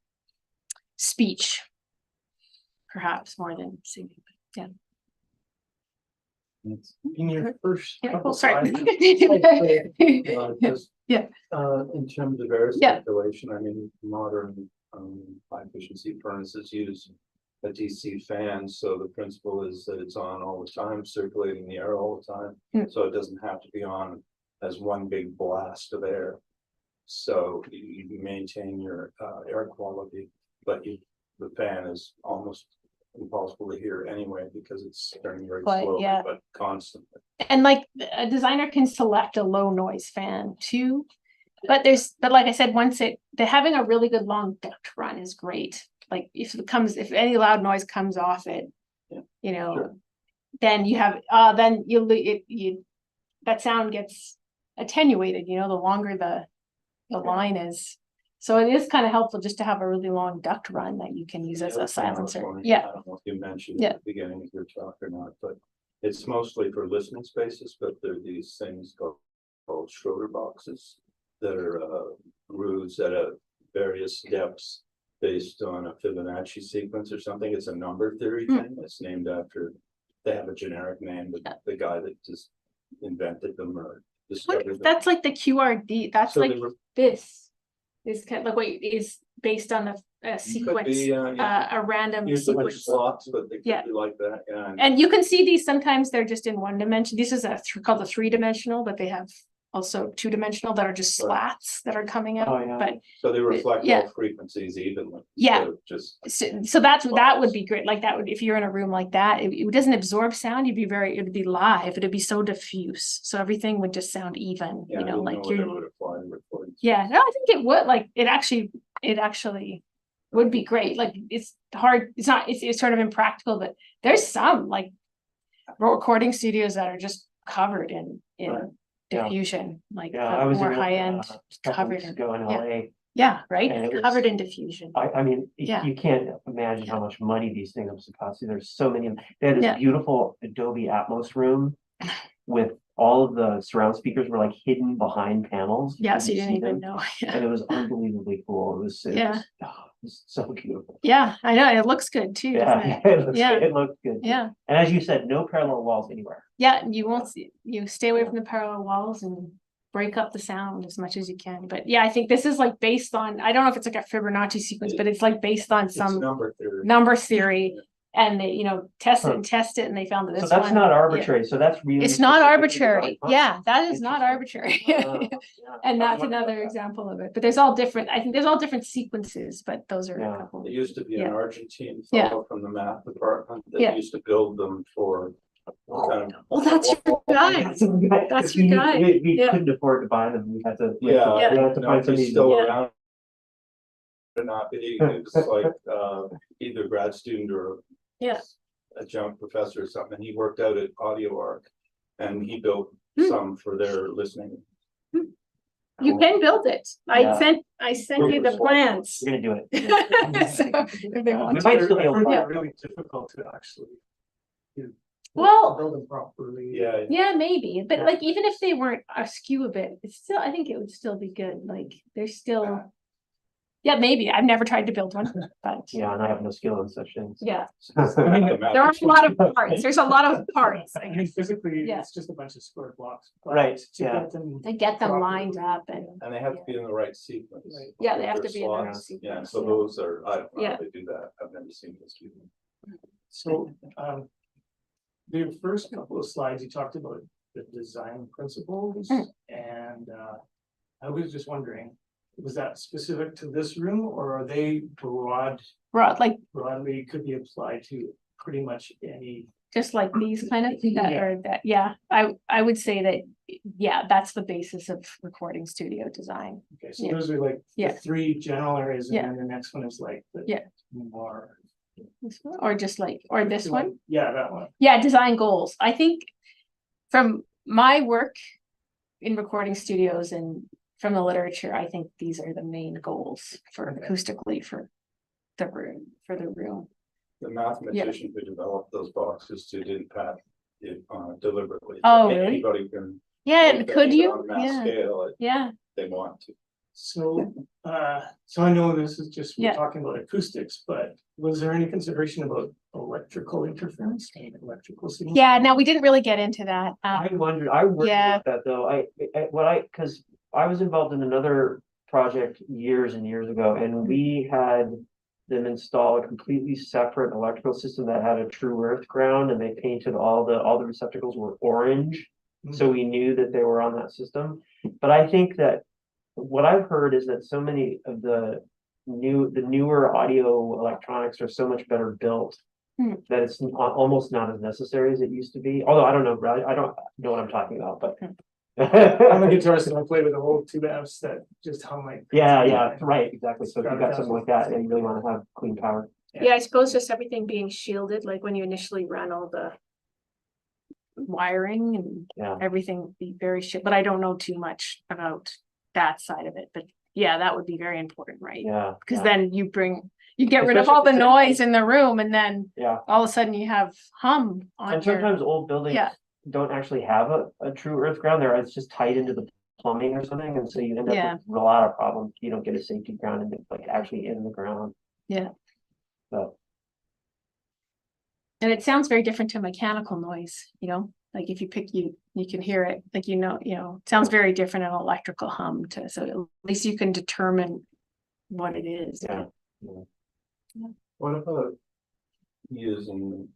[SPEAKER 2] speech, perhaps more than singing. Yeah.
[SPEAKER 3] In your first
[SPEAKER 2] Yeah.
[SPEAKER 3] couple
[SPEAKER 2] Oh, sorry.
[SPEAKER 3] slides, just,
[SPEAKER 2] Yeah.
[SPEAKER 3] in terms of air
[SPEAKER 2] Yeah.
[SPEAKER 3] circulation, I mean, modern high efficiency furnaces use a DC fan, so the principle is that it's on all the time, circulating the air all the time, so it doesn't have to be on as one big blast of air. So you maintain your air quality, but the fan is almost impossible to hear anyway because it's turning very slowly, but constantly.
[SPEAKER 2] And like a designer can select a low noise fan too, but like I said, having a really good long duct run is great. Like if any loud noise comes off it, you know, then you have then that sound gets attenuated, you know, the longer the line is. So it is kind of helpful just to have a really long duct run that you can use as a silencer.
[SPEAKER 3] I don't know if you mentioned at the beginning of your talk or not, but it's mostly for listening spaces, but there are these things called Schroeder boxes that are grooves at various depths based on a Fibonacci sequence or something. It's a number theory thing. It's named after, they have a generic name, but the guy that just invented them or discovered them.
[SPEAKER 2] That's like the QRD. That's
[SPEAKER 3] So
[SPEAKER 2] like this is kind of like is based on a sequence, a random sequence.
[SPEAKER 3] Slots, but they could be like that.
[SPEAKER 2] And you can see these sometimes they're just in one dimension. This is called a 3-dimensional, but they have also 2-dimensional that are just slats that are coming out. But
[SPEAKER 3] so they reflect all frequencies evenly.
[SPEAKER 2] So that would be great. Like that would, if you're in a room like that, it doesn't absorb sound. It would be live. It'd be so diffuse. So everything would just sound even. You know, like you're. No, I think it would. Like it actually would be great. Like it's hard. It's not. It's sort of impractical. But there's some like recording studios that are just covered in diffusion, like more high end covered in LA. Covered in diffusion.
[SPEAKER 1] I mean, you can't imagine how much money these things cost. There's so many. They had this beautiful Adobe Atmos room with all of the surround speakers were like hidden behind panels.
[SPEAKER 2] So you didn't even know.
[SPEAKER 1] And it was unbelievably cool. It was so beautiful.
[SPEAKER 2] Yeah, I know. It looks good too.
[SPEAKER 1] It looks good.
[SPEAKER 2] Yeah.
[SPEAKER 1] And as you said, no parallel walls anywhere.
[SPEAKER 2] Yeah, you won't see. You stay away from the parallel walls and break up the sound as much as you can. But I think this is like based on, I don't know if it's like a Fibonacci sequence, but it's like based on some number theory. and they, you know, test it and test it, and they found that
[SPEAKER 1] So
[SPEAKER 2] this
[SPEAKER 1] that's
[SPEAKER 2] one.
[SPEAKER 1] not arbitrary, so that's really.
[SPEAKER 2] It's not
[SPEAKER 1] specific to
[SPEAKER 2] arbitrary.
[SPEAKER 1] the
[SPEAKER 2] Yeah, that is not arbitrary.
[SPEAKER 1] Yeah.
[SPEAKER 2] And that's another example of it. But there's all different, I think there's all different sequences, but those are
[SPEAKER 1] Yeah.
[SPEAKER 2] a couple.
[SPEAKER 3] There used to be an
[SPEAKER 2] Yeah.
[SPEAKER 3] Argentine
[SPEAKER 2] Yeah.
[SPEAKER 3] fellow from the math department
[SPEAKER 2] Yeah.
[SPEAKER 3] that used to build them for. kind of-
[SPEAKER 2] Well, that's your guy. That's your guy.
[SPEAKER 1] We
[SPEAKER 2] Yeah.
[SPEAKER 1] couldn't afford to buy them, we had to.
[SPEAKER 3] Yeah,
[SPEAKER 2] Yeah.
[SPEAKER 1] We had to
[SPEAKER 3] no,
[SPEAKER 1] find
[SPEAKER 3] he's
[SPEAKER 1] somebody.
[SPEAKER 3] still
[SPEAKER 2] Yeah.
[SPEAKER 3] around. Or not, but he was like, either grad student or.
[SPEAKER 2] Yeah.
[SPEAKER 3] Adjunct professor or something, and he worked out at Audio Arc, and he built some for their listening.
[SPEAKER 2] You can build it.
[SPEAKER 1] Yeah.
[SPEAKER 2] I sent you the plans.
[SPEAKER 1] We're gonna do it.
[SPEAKER 2] So, if they want
[SPEAKER 1] We
[SPEAKER 2] to.
[SPEAKER 1] might still be able to.
[SPEAKER 2] Yeah.
[SPEAKER 5] Really difficult to actually.
[SPEAKER 2] Well,
[SPEAKER 5] Build them properly.
[SPEAKER 3] Yeah,
[SPEAKER 2] Yeah, maybe, but like even if they weren't askew a bit, it's still, I think it would still be good. Like they're still. Yeah, maybe. I've never tried to build one, but
[SPEAKER 1] Yeah, and I have no skill in such things.
[SPEAKER 2] yeah,
[SPEAKER 3] the
[SPEAKER 2] there are a lot of parts. There's a lot of parts.
[SPEAKER 5] I mean, physically,
[SPEAKER 2] Yeah.
[SPEAKER 5] it's just a bunch of square blocks. but
[SPEAKER 1] Right,
[SPEAKER 5] to
[SPEAKER 1] yeah.
[SPEAKER 5] get them
[SPEAKER 2] To get them
[SPEAKER 5] properly,
[SPEAKER 2] lined up and,
[SPEAKER 3] And they have to be in the right sequence.
[SPEAKER 5] Right.
[SPEAKER 2] yeah, they have
[SPEAKER 3] Their
[SPEAKER 2] to be in the right
[SPEAKER 3] slots.
[SPEAKER 2] sequence.
[SPEAKER 3] Yeah, so those are, I don't know
[SPEAKER 2] Yeah.
[SPEAKER 3] how they do that, I've never seen those people.
[SPEAKER 5] So, the first couple of slides, you talked about the design principles,
[SPEAKER 2] Mm.
[SPEAKER 5] and, I was just wondering, was that specific to this room, or are they
[SPEAKER 2] Like,
[SPEAKER 5] broadly could be applied to pretty much any?
[SPEAKER 2] just like these kind of, that
[SPEAKER 5] Yeah.
[SPEAKER 2] or that, yeah, I would say that, yeah, that's the basis of recording studio design.
[SPEAKER 5] Okay, so
[SPEAKER 2] Yeah.
[SPEAKER 5] those are like the
[SPEAKER 2] Yeah.
[SPEAKER 5] three general areas, and
[SPEAKER 2] Yeah.
[SPEAKER 5] then the next one is like the.
[SPEAKER 2] Yeah.
[SPEAKER 5] More.
[SPEAKER 2] This one, or just like, or this one.
[SPEAKER 5] Yeah, that one.
[SPEAKER 2] Yeah, design goals. I think from my work in recording studios and from the literature, I think these are the main goals for acoustically for the room.
[SPEAKER 3] The mathematician who developed those boxes too didn't pat it deliberately.
[SPEAKER 2] Oh, really?
[SPEAKER 3] Anybody can.
[SPEAKER 2] Yeah,
[SPEAKER 3] look at
[SPEAKER 2] could
[SPEAKER 3] it
[SPEAKER 2] you?
[SPEAKER 3] On a mass
[SPEAKER 2] Yeah,
[SPEAKER 3] scale, if
[SPEAKER 2] yeah,
[SPEAKER 3] they want to.
[SPEAKER 5] So, so I know this is just, we're
[SPEAKER 2] Yeah.
[SPEAKER 5] talking about acoustics, but was there any consideration about electrical interference and electrical signals?
[SPEAKER 2] yeah. Now, we didn't really get into that.
[SPEAKER 1] I wondered, I worked
[SPEAKER 2] Yeah.
[SPEAKER 1] with that though, cause I was involved in another project years and years ago, and we had them install a completely separate electrical system that had a true earth ground, and they painted all the receptacles were orange. So we knew that they were on that system, but I think that what I've heard is that so many of the newer audio electronics are so much better built.
[SPEAKER 2] Hmm.
[SPEAKER 1] That it's almost not as necessary as it used to be, although I don't know, I don't know what I'm talking about, but.
[SPEAKER 5] I'm a guitarist and I play with a whole tube amps that just hum like.
[SPEAKER 1] Yeah, right, exactly, so if you've got something like that, and you really wanna have clean power.
[SPEAKER 2] Yeah, I suppose just everything being shielded, like when you initially run all the wiring and
[SPEAKER 1] Yeah.
[SPEAKER 2] everything be very shit, but I don't know too much about that side of it, but yeah, that would be very important, right?
[SPEAKER 1] Yeah.
[SPEAKER 2] Because
[SPEAKER 1] yeah,
[SPEAKER 2] then you get rid of all the
[SPEAKER 1] Especially-
[SPEAKER 2] noise in the room and then
[SPEAKER 1] Yeah,
[SPEAKER 2] all of a sudden you have hum on
[SPEAKER 1] and
[SPEAKER 2] your,
[SPEAKER 1] sometimes old buildings
[SPEAKER 2] Yeah.
[SPEAKER 1] don't actually have a true earth ground there, it's just tied into the plumbing or something, and so you end
[SPEAKER 2] Yeah.
[SPEAKER 1] up with a lot of problems, you don't get a safety ground, and it's like actually in the ground.
[SPEAKER 2] Yeah.
[SPEAKER 1] So,
[SPEAKER 2] and it sounds very different to mechanical noise, you know, like if you can hear it, like, it sounds very different in electrical hum to, so at least you can determine what it is.
[SPEAKER 1] yeah.
[SPEAKER 3] What about using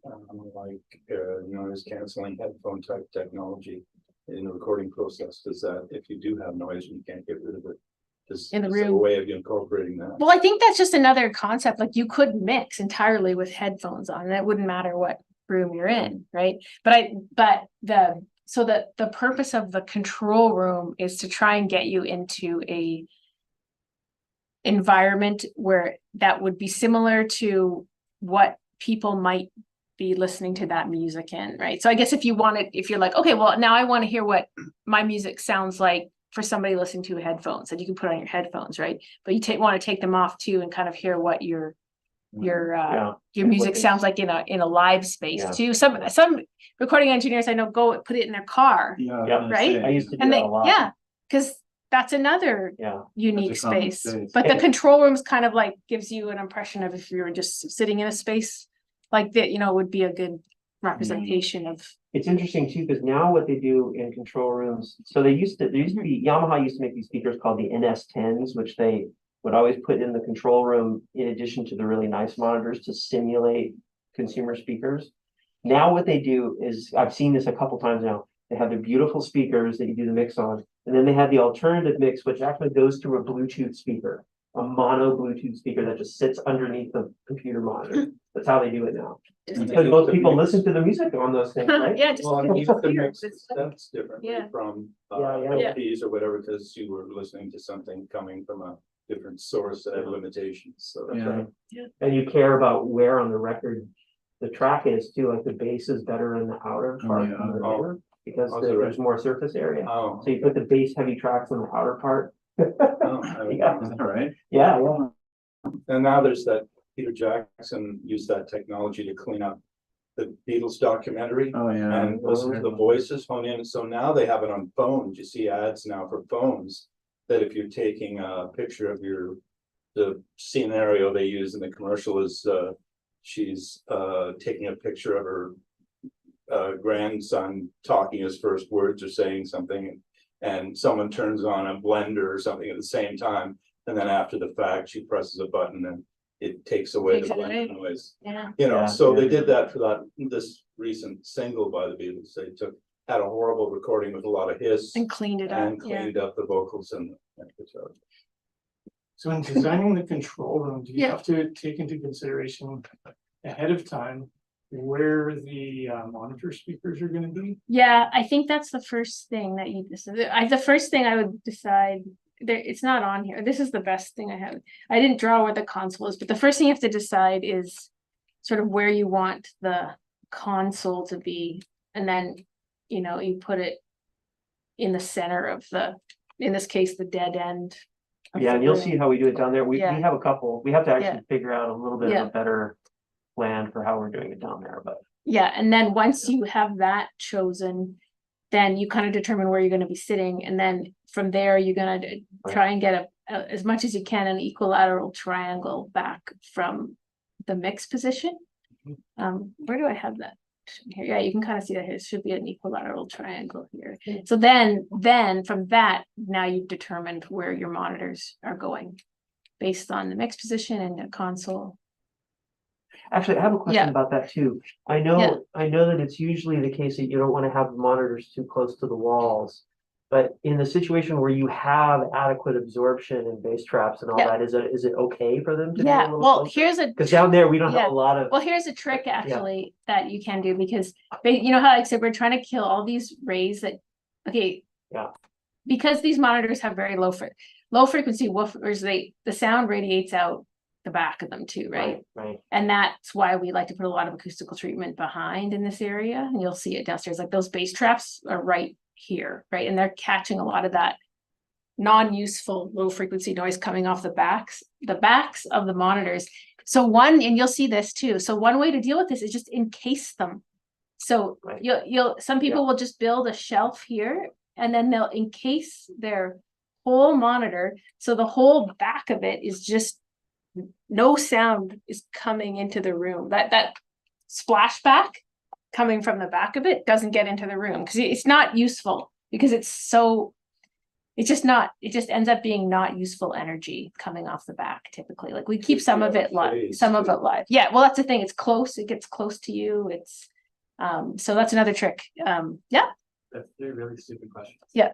[SPEAKER 3] noise canceling headphone type technology in the recording process? Does that, if you do have noise and you can't get rid of it, is
[SPEAKER 2] In the
[SPEAKER 3] there a
[SPEAKER 2] room.
[SPEAKER 3] way of incorporating that?
[SPEAKER 2] Well, I think that's just another concept, like you could mix entirely with headphones on, and it wouldn't matter what room you're in, right? But the purpose of the control room is to try and get you into a environment where that would be similar to what people might be listening to that music in, right? So I guess if you're like, okay, well, now I want to hear what my music sounds like for somebody listening to headphones, that you can put on your headphones, right? But you want to take them off too and kind of hear what your
[SPEAKER 1] Yeah.
[SPEAKER 2] music
[SPEAKER 1] What they-
[SPEAKER 2] sounds like in a live space
[SPEAKER 1] Yeah.
[SPEAKER 2] too. Some recording engineers I know go put it in their car,
[SPEAKER 4] Yeah. was
[SPEAKER 1] Yeah.
[SPEAKER 4] gonna
[SPEAKER 2] Right?
[SPEAKER 4] say,
[SPEAKER 1] I used to do
[SPEAKER 2] and
[SPEAKER 1] that
[SPEAKER 2] they,
[SPEAKER 1] a lot.
[SPEAKER 2] yeah, because that's another
[SPEAKER 1] Yeah,
[SPEAKER 2] unique
[SPEAKER 4] common
[SPEAKER 2] space.
[SPEAKER 4] space.
[SPEAKER 2] But the
[SPEAKER 1] And-
[SPEAKER 2] control room's kind of like gives you an impression of if you were just sitting in a space like that, would be a good representation of.
[SPEAKER 1] it's interesting too, because now what they do in control rooms, so there used to be, Yamaha used to make these speakers called the NS10s, which they would always put in the control room in addition to the really nice monitors to simulate consumer speakers. Now what they do is, I've seen this a couple times now, they have the beautiful speakers that you do the mix on, and then they have the alternative mix, which actually goes through a Bluetooth speaker, a mono Bluetooth speaker that just sits underneath the computer monitor. That's how they do it now. Because most people listen to the music on those things, right?
[SPEAKER 2] Yeah, just.
[SPEAKER 3] Well, and you have to mix the steps differently
[SPEAKER 2] Yeah.
[SPEAKER 3] from
[SPEAKER 1] Yeah.
[SPEAKER 3] LPs or whatever, because you were listening to something coming from a different source that had limitations, so.
[SPEAKER 1] That's
[SPEAKER 4] Yeah.
[SPEAKER 1] right.
[SPEAKER 2] Yeah.
[SPEAKER 1] And you care about where on the record the track is too, like the bass is better in the outer part
[SPEAKER 4] yeah.
[SPEAKER 1] than the inner, because
[SPEAKER 3] Oh, is it right?
[SPEAKER 1] there's more surface area.
[SPEAKER 3] Oh.
[SPEAKER 1] So you put the bass heavy tracks on the outer part.
[SPEAKER 3] Oh,
[SPEAKER 1] Yeah.
[SPEAKER 4] Is that right?
[SPEAKER 1] Yeah.
[SPEAKER 3] And now there's that, Peter Jackson used that technology to clean up the Beatles documentary.
[SPEAKER 4] Oh, yeah.
[SPEAKER 3] And listen to the voices phone in, so now they have it on phones, you see ads now for phones. That if you're taking a picture of the scenario they use in the commercial is, she's taking a picture of her grandson talking his first words or saying something. And someone turns on a blender or something at the same time, and then after the fact, she presses a button and it takes away the
[SPEAKER 2] Takes it away.
[SPEAKER 3] blender noise.
[SPEAKER 2] Yeah.
[SPEAKER 3] You know,
[SPEAKER 1] Yeah,
[SPEAKER 3] so
[SPEAKER 1] yeah.
[SPEAKER 3] they did that for this recent single by the Beatles. They had a horrible recording with a lot of hiss
[SPEAKER 2] And cleaned it up.
[SPEAKER 3] and
[SPEAKER 2] Yeah.
[SPEAKER 3] cleaned up the vocals and guitar.
[SPEAKER 5] So in designing the control room, do you
[SPEAKER 2] Yeah.
[SPEAKER 5] have to take into consideration ahead of time where the monitor speakers are gonna be?
[SPEAKER 2] Yeah, I think that's the first thing that you decide. The first thing I would decide, there, it's not on here. This is the best thing I have. I didn't draw where the console is, but the first thing you have to decide is sort of where you want the console to be. And then, you put it in the center of in this case, the dead end. of
[SPEAKER 1] Yeah,
[SPEAKER 2] the
[SPEAKER 1] and you'll
[SPEAKER 2] room.
[SPEAKER 1] see how we do it down there. We
[SPEAKER 2] Yeah.
[SPEAKER 1] have a couple, we have to
[SPEAKER 2] Yeah.
[SPEAKER 1] actually figure out a little bit
[SPEAKER 2] Yeah.
[SPEAKER 1] of a better plan for how we're doing it down there, but.
[SPEAKER 2] Yeah, and then once you have that chosen, then you kind of determine where you're gonna be sitting, and then from there, you're gonna try and get as much as you can, an equilateral triangle back from the mix position. Where do I have that? Here, yeah, you can kind of see that here. It should be an equilateral triangle here. So then from that, now you've determined where your monitors are going based on the mix position and the console.
[SPEAKER 1] Actually, I have a question
[SPEAKER 2] Yeah.
[SPEAKER 1] about that too. I
[SPEAKER 2] Yeah.
[SPEAKER 1] know that it's usually the case that you don't want to have monitors too close to the walls. But in the situation where you have adequate absorption and bass traps and all
[SPEAKER 2] Yeah.
[SPEAKER 1] that, is it okay for them to be a
[SPEAKER 2] Yeah,
[SPEAKER 1] little
[SPEAKER 2] well,
[SPEAKER 1] closer?
[SPEAKER 2] here's a.
[SPEAKER 1] Because down there, we don't
[SPEAKER 2] Yeah.
[SPEAKER 1] have a lot of,
[SPEAKER 2] Well, here's a trick actually that you can do, because you know how I said we're trying to kill all these rays that, okay.
[SPEAKER 1] Yeah.
[SPEAKER 2] Because these monitors have very low frequency woofers, the sound radiates out the back of them too, right?
[SPEAKER 1] right.
[SPEAKER 2] And that's why we like to put a lot of acoustical treatment behind in this area, and you'll see it downstairs, like those bass traps are right here, right? And they're catching a lot of that non-useful low frequency noise coming off the backs of the monitors. So and you'll see this too. So one way to deal with this is just encase them. So
[SPEAKER 1] Right.
[SPEAKER 2] some people will just build a shelf here, and then they'll encase their whole monitor. So the whole back of it is just no sound is coming into the room. That splashback coming from the back of it doesn't get into the room, because it's not useful, because it just ends up being not useful energy coming off the back typically. Like we keep some of it live, Yeah, well, that's the thing. It's close. It gets close to you. It's so that's another trick. Yeah.
[SPEAKER 6] That's three really stupid questions.
[SPEAKER 2] Yeah.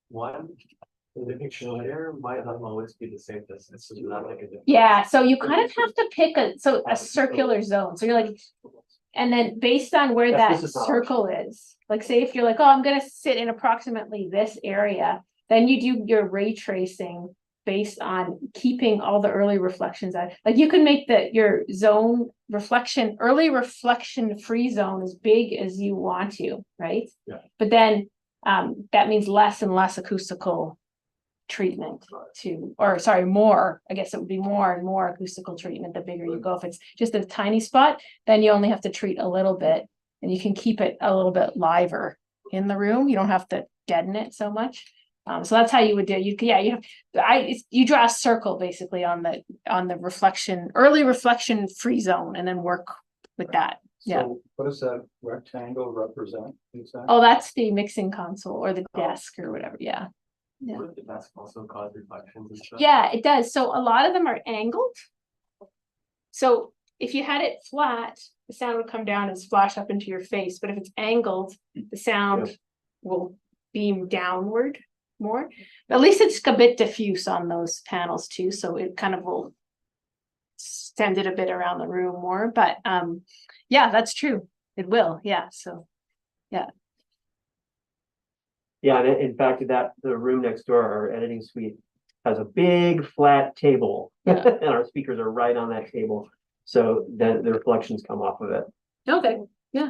[SPEAKER 6] One, the picture layer might not always be the same distance, so not like a difference.
[SPEAKER 2] Yeah, so you kind of have to pick a circular zone. So you're like, and then based on where
[SPEAKER 1] Yes,
[SPEAKER 2] that
[SPEAKER 1] this is not
[SPEAKER 2] circle is, like say if you're like, oh, I'm gonna sit in approximately this area, then you do your ray tracing based on keeping all the early reflections out. Like you can make your zone early reflection free zone as big as you want to, right?
[SPEAKER 6] Yeah.
[SPEAKER 2] But then that means less and less acoustical treatment more, I guess it would be more and more acoustical treatment the bigger you go. If it's just a tiny spot, then you only have to treat a little bit, and you can keep it a little bit liver in the room. You don't have to deaden it so much. So that's how you would do it. You draw a circle basically on the early reflection free zone, and then work with that. Yeah.
[SPEAKER 3] So what does that rectangle represent exactly?
[SPEAKER 2] Oh, that's the mixing console or the desk or whatever. Yeah. Yeah.
[SPEAKER 6] Would the desk also cause reflections and stuff?
[SPEAKER 2] Yeah, it does. So a lot of them are angled. So if you had it flat, the sound would come down and splash up into your face, but if it's angled, the sound will beam downward more. At least it's a bit diffuse on those panels too, so it kind of will send it a bit around the room more, but yeah, that's true. It will, yeah, so, yeah.
[SPEAKER 1] Yeah, and in fact, the room next door, our editing suite, has a big flat table.
[SPEAKER 2] Yeah.
[SPEAKER 1] And our speakers are right on that table. So then the reflections come off of it.
[SPEAKER 2] Okay,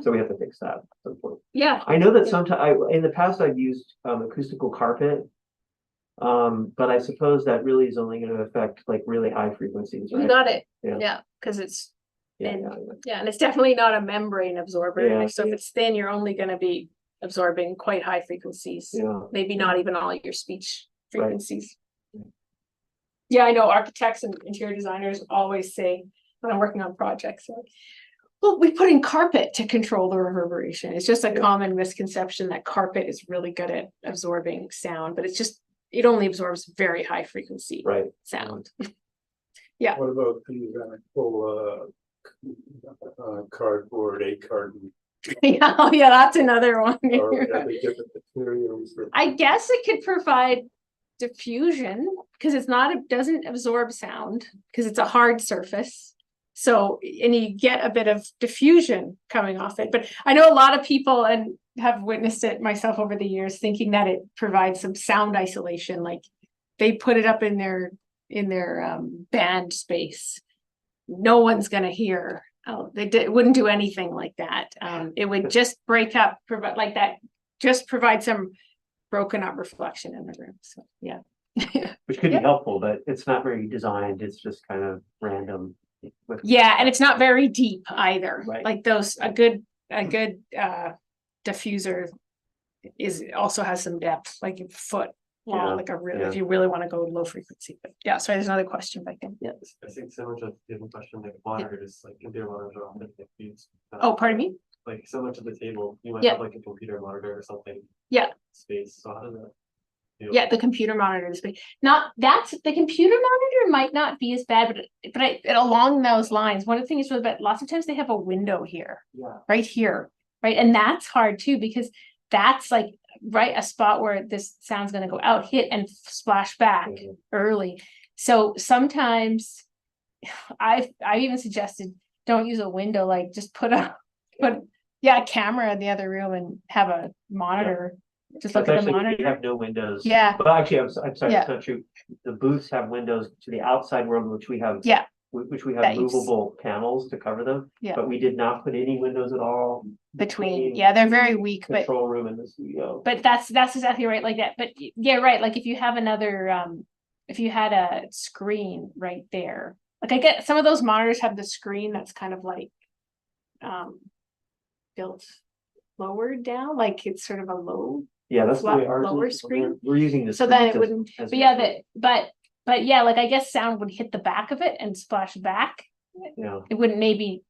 [SPEAKER 1] So we have to fix that at some point.
[SPEAKER 2] yeah.
[SPEAKER 1] I know that sometimes in the past I've used acoustical carpet. But I suppose that really is only going to affect like really high frequencies,
[SPEAKER 2] You
[SPEAKER 1] right?
[SPEAKER 2] got it,
[SPEAKER 1] Yeah.
[SPEAKER 2] yeah, because it's,
[SPEAKER 1] Yeah,
[SPEAKER 2] and-
[SPEAKER 1] yeah.
[SPEAKER 2] yeah, and it's definitely not a membrane absorber,
[SPEAKER 1] Yeah.
[SPEAKER 2] so if it's thin, you're only gonna be absorbing quite high frequencies.
[SPEAKER 1] Yeah.
[SPEAKER 2] Maybe not even all your speech
[SPEAKER 1] Right.
[SPEAKER 2] frequencies. Yeah, I know architects and interior designers always say, when I'm working on projects, like, well, we put in carpet to control the reverberation. It's just a
[SPEAKER 1] Yeah.
[SPEAKER 2] common misconception that carpet is really good at absorbing sound, but it's just, it only absorbs very high frequency
[SPEAKER 1] Right.
[SPEAKER 2] sound.
[SPEAKER 3] What about the full cardboard, 8 carton,
[SPEAKER 2] Yeah, oh, yeah, that's another one.
[SPEAKER 3] or are they different materials?
[SPEAKER 2] I guess it could provide diffusion because it's not, it doesn't absorb sound because it's a hard surface. So, and you get a bit of diffusion coming off it. But I know a lot of people, and have witnessed it myself over the years, thinking that it provides some sound isolation. Like they put it up in their band space. No one's gonna hear. Oh, it wouldn't do anything like that. It would just break up, provide like that, just provide some broken up reflection in the room. So yeah.
[SPEAKER 1] Which could
[SPEAKER 2] Yeah.
[SPEAKER 1] be helpful, but it's not very designed. It's just kind of random.
[SPEAKER 2] Yeah, and it's not very deep either.
[SPEAKER 1] Right.
[SPEAKER 2] Like those, a good diffuser is also has some depth, like a foot long,
[SPEAKER 1] Yeah,
[SPEAKER 2] like a really,
[SPEAKER 1] yeah.
[SPEAKER 2] if you really want to go low frequency. But yeah, sorry, there's another question back in. Yeah.
[SPEAKER 6] I think similar to the table question, like monitors, like computer monitors are often used.
[SPEAKER 2] Oh, pardon me?
[SPEAKER 6] Like similar to the table, you might
[SPEAKER 2] Yeah.
[SPEAKER 6] have like a computer monitor or something.
[SPEAKER 2] Yeah.
[SPEAKER 6] Space, so how does that? feel?
[SPEAKER 2] Yeah, the computer monitor is big. Not that's the computer monitor might not be as bad, but along those lines, one of the things is really bad. Lots of times they have a window here,
[SPEAKER 1] Yeah.
[SPEAKER 2] right here, right, and that's hard too because that's like right a spot where this sound's going to go out, hit, and splash back
[SPEAKER 1] Mhm.
[SPEAKER 2] early. So sometimes I've even suggested don't use a window, like just put a camera in the other room and have a monitor. Just look at the
[SPEAKER 1] Especially when
[SPEAKER 2] monitor.
[SPEAKER 1] you have no windows.
[SPEAKER 2] Yeah.
[SPEAKER 1] But actually, I'm sorry,
[SPEAKER 2] Yeah.
[SPEAKER 1] that's not true. The booths have windows to the outside world, which we have.
[SPEAKER 2] Yeah.
[SPEAKER 1] Which we have
[SPEAKER 2] That you've
[SPEAKER 1] movable panels to cover them.
[SPEAKER 2] Yeah.
[SPEAKER 1] But we did not put any windows at all.
[SPEAKER 2] Between, yeah, they're very weak, but
[SPEAKER 1] Control room in the studio.
[SPEAKER 2] that's exactly right, like that. But yeah, right, like if you have another if you had a screen right there, like I get some of those monitors have the screen that's kind of like built lowered down, like it's sort of a low.
[SPEAKER 1] Yeah, that's the way
[SPEAKER 2] flat
[SPEAKER 1] ours
[SPEAKER 2] lower
[SPEAKER 1] is.
[SPEAKER 2] screen.
[SPEAKER 1] We're using this.
[SPEAKER 2] So then it wouldn't,
[SPEAKER 1] as
[SPEAKER 2] but yeah,
[SPEAKER 1] the-
[SPEAKER 2] but yeah, like I guess sound would hit the back of it and splash back.
[SPEAKER 1] Yeah,
[SPEAKER 2] It wouldn't, maybe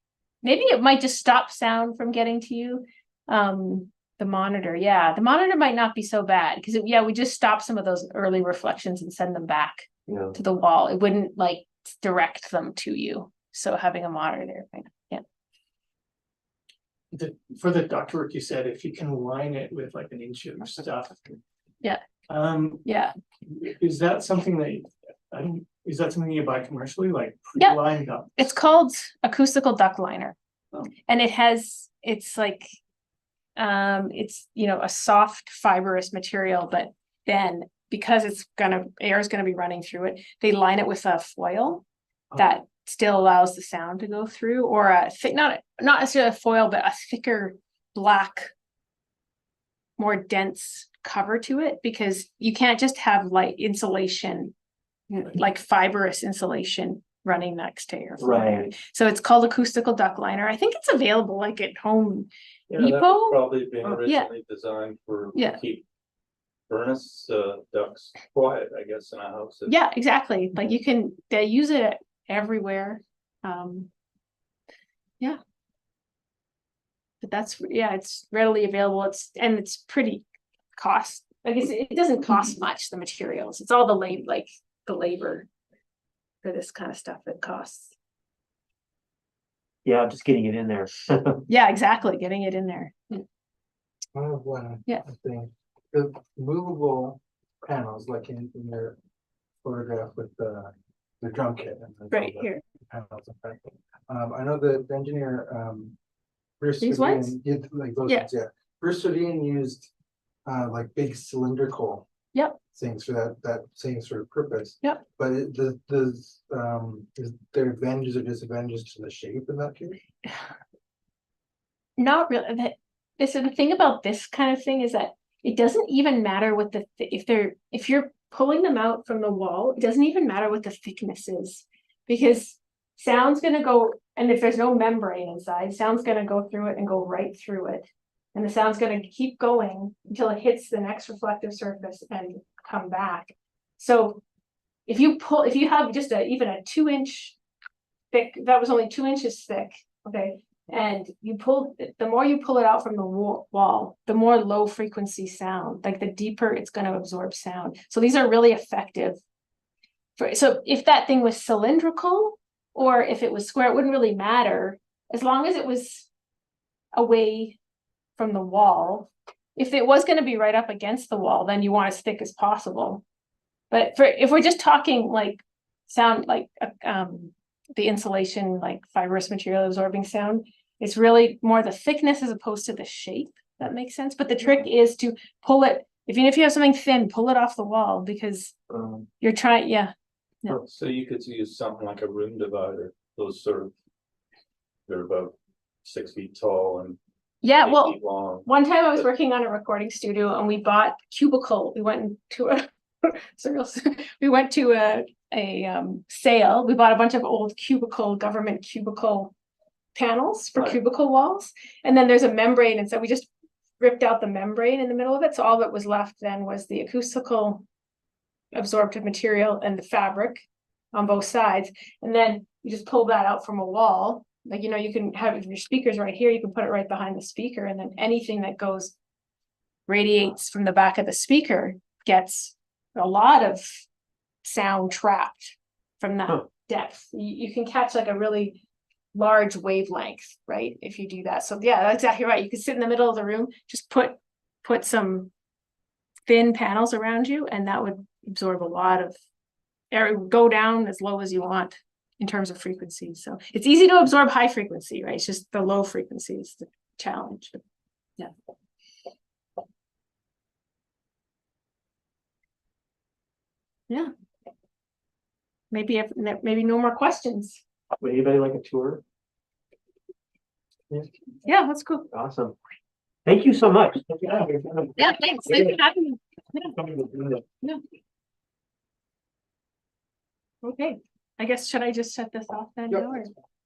[SPEAKER 2] it might just stop sound from getting to you. The monitor, yeah, the monitor might not be so bad because we just stop some of those early reflections and send them back
[SPEAKER 1] yeah.
[SPEAKER 2] to the wall. It wouldn't like direct them to you. So having a monitor there, yeah.
[SPEAKER 5] For the ductwork, you said if you can line it with like an inch of stuff.
[SPEAKER 2] Yeah.
[SPEAKER 5] Yeah, is that something that, is that something you buy commercially, like
[SPEAKER 2] Yeah.
[SPEAKER 5] pre-lined up?
[SPEAKER 2] It's called acoustical duct liner.
[SPEAKER 5] Oh.
[SPEAKER 2] And it's like it's a soft fibrous material, but then because air is gonna be running through it, they line it with a foil that still allows the sound to go through, or a thick, not necessarily a foil, but a thicker black, more dense cover to it, because you can't just have light insulation, like fibrous insulation running next to your floor.
[SPEAKER 1] Right.
[SPEAKER 2] So it's called acoustical duct liner. I think it's available like at Home
[SPEAKER 3] Yeah, that
[SPEAKER 2] Depot?
[SPEAKER 3] was probably been
[SPEAKER 5] Oh,
[SPEAKER 2] yeah.
[SPEAKER 3] originally designed for
[SPEAKER 2] Yeah.
[SPEAKER 3] keep furnace ducts quiet, I guess, in a house.
[SPEAKER 2] Yeah, exactly. Like they use it everywhere. Yeah. But it's readily available. It's pretty I guess it doesn't cost much, the materials. It's all the labor for this kind of stuff that costs.
[SPEAKER 1] Yeah, just getting it in there.
[SPEAKER 2] Yeah, exactly, getting it in there.
[SPEAKER 7] I have one.
[SPEAKER 2] Yeah.
[SPEAKER 7] Thing. The movable panels, like in your photograph with the drum kit. And
[SPEAKER 2] Right
[SPEAKER 7] the
[SPEAKER 2] here.
[SPEAKER 7] Panels in front. I know the engineer, Bruce
[SPEAKER 2] These
[SPEAKER 7] Sodian
[SPEAKER 2] ones?
[SPEAKER 7] did like those
[SPEAKER 2] Yeah.
[SPEAKER 7] ones, yeah. Bruce Sodian used like big cylindrical
[SPEAKER 2] Yep.
[SPEAKER 7] things for that same sort of purpose.
[SPEAKER 2] Yep.
[SPEAKER 7] But is there advantages or disadvantages to the shape in that case?
[SPEAKER 2] Not really. The thing about this kind of thing is that it doesn't even matter what if you're pulling them out from the wall, it doesn't even matter what the thickness is, because sound's gonna go, and if there's no membrane inside, sound's gonna go through it and go right through it. And the sound's gonna keep going until it hits the next reflective surface and come back. So if you have just even a 2-inch thick, that was only 2 inches thick, okay? And the more you pull it out from the wall, the more low frequency sound, like the deeper it's going to absorb sound. So these are really effective. So if that thing was cylindrical or if it was square, it wouldn't really matter as long as it was away from the wall. If it was going to be right up against the wall, then you want as thick as possible. But if we're just talking like sound, like the insulation, like fibrous material absorbing sound, it's really more the thickness as opposed to the shape. That makes sense. But the trick is to pull it, even if you have something thin, pull it off the wall, because you're trying, yeah.
[SPEAKER 3] So you could use something like a room divider, those sort of, they're about 6 feet tall and
[SPEAKER 2] Yeah,
[SPEAKER 3] 8
[SPEAKER 2] well,
[SPEAKER 3] feet long.
[SPEAKER 2] one time I was working on a recording studio and we bought cubicle. We went to a we went to a sale. We bought a bunch of old government cubicle panels for
[SPEAKER 1] Right.
[SPEAKER 2] cubicle walls. And then there's a membrane. And so we just ripped out the membrane in the middle of it. So all that was left then was the acoustical absorptive material and the fabric on both sides. And then you just pull that out from a wall. Like, you can have your speakers right here. You can put it right behind the speaker. And then anything that radiates from the back of the speaker gets a lot of sound trapped from that depth. You can catch like a really large wavelength, right? If you do that. So yeah, that's exactly right. You can sit in the middle of the room, just put some thin panels around you, and that would absorb a lot of air. Go down as low as you want in terms of frequency. So it's easy to absorb high frequency, right? It's just the low frequency is the challenge. Yeah. Yeah. Maybe no more questions.
[SPEAKER 1] Would anybody like a tour?
[SPEAKER 2] Yeah, that's cool.
[SPEAKER 1] Awesome. Thank you so much.
[SPEAKER 2] Yeah, thanks. Thanks for having me. Yeah. Okay. I guess, should I just shut this off then?
[SPEAKER 1] Yep.
[SPEAKER 2] Now, or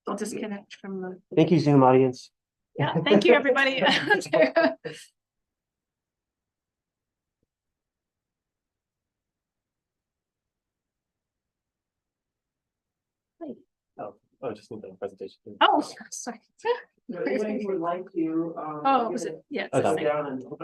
[SPEAKER 2] I'll disconnect from the.
[SPEAKER 1] Thank you, Zoom audience.
[SPEAKER 2] Yeah, thank you, everybody.
[SPEAKER 1] Oh, just need the presentation.
[SPEAKER 2] Oh, sorry.
[SPEAKER 6] Anybody who would like to.
[SPEAKER 2] Oh, was it? Yeah. it's the
[SPEAKER 1] Okay.
[SPEAKER 2] same.
[SPEAKER 6] Down and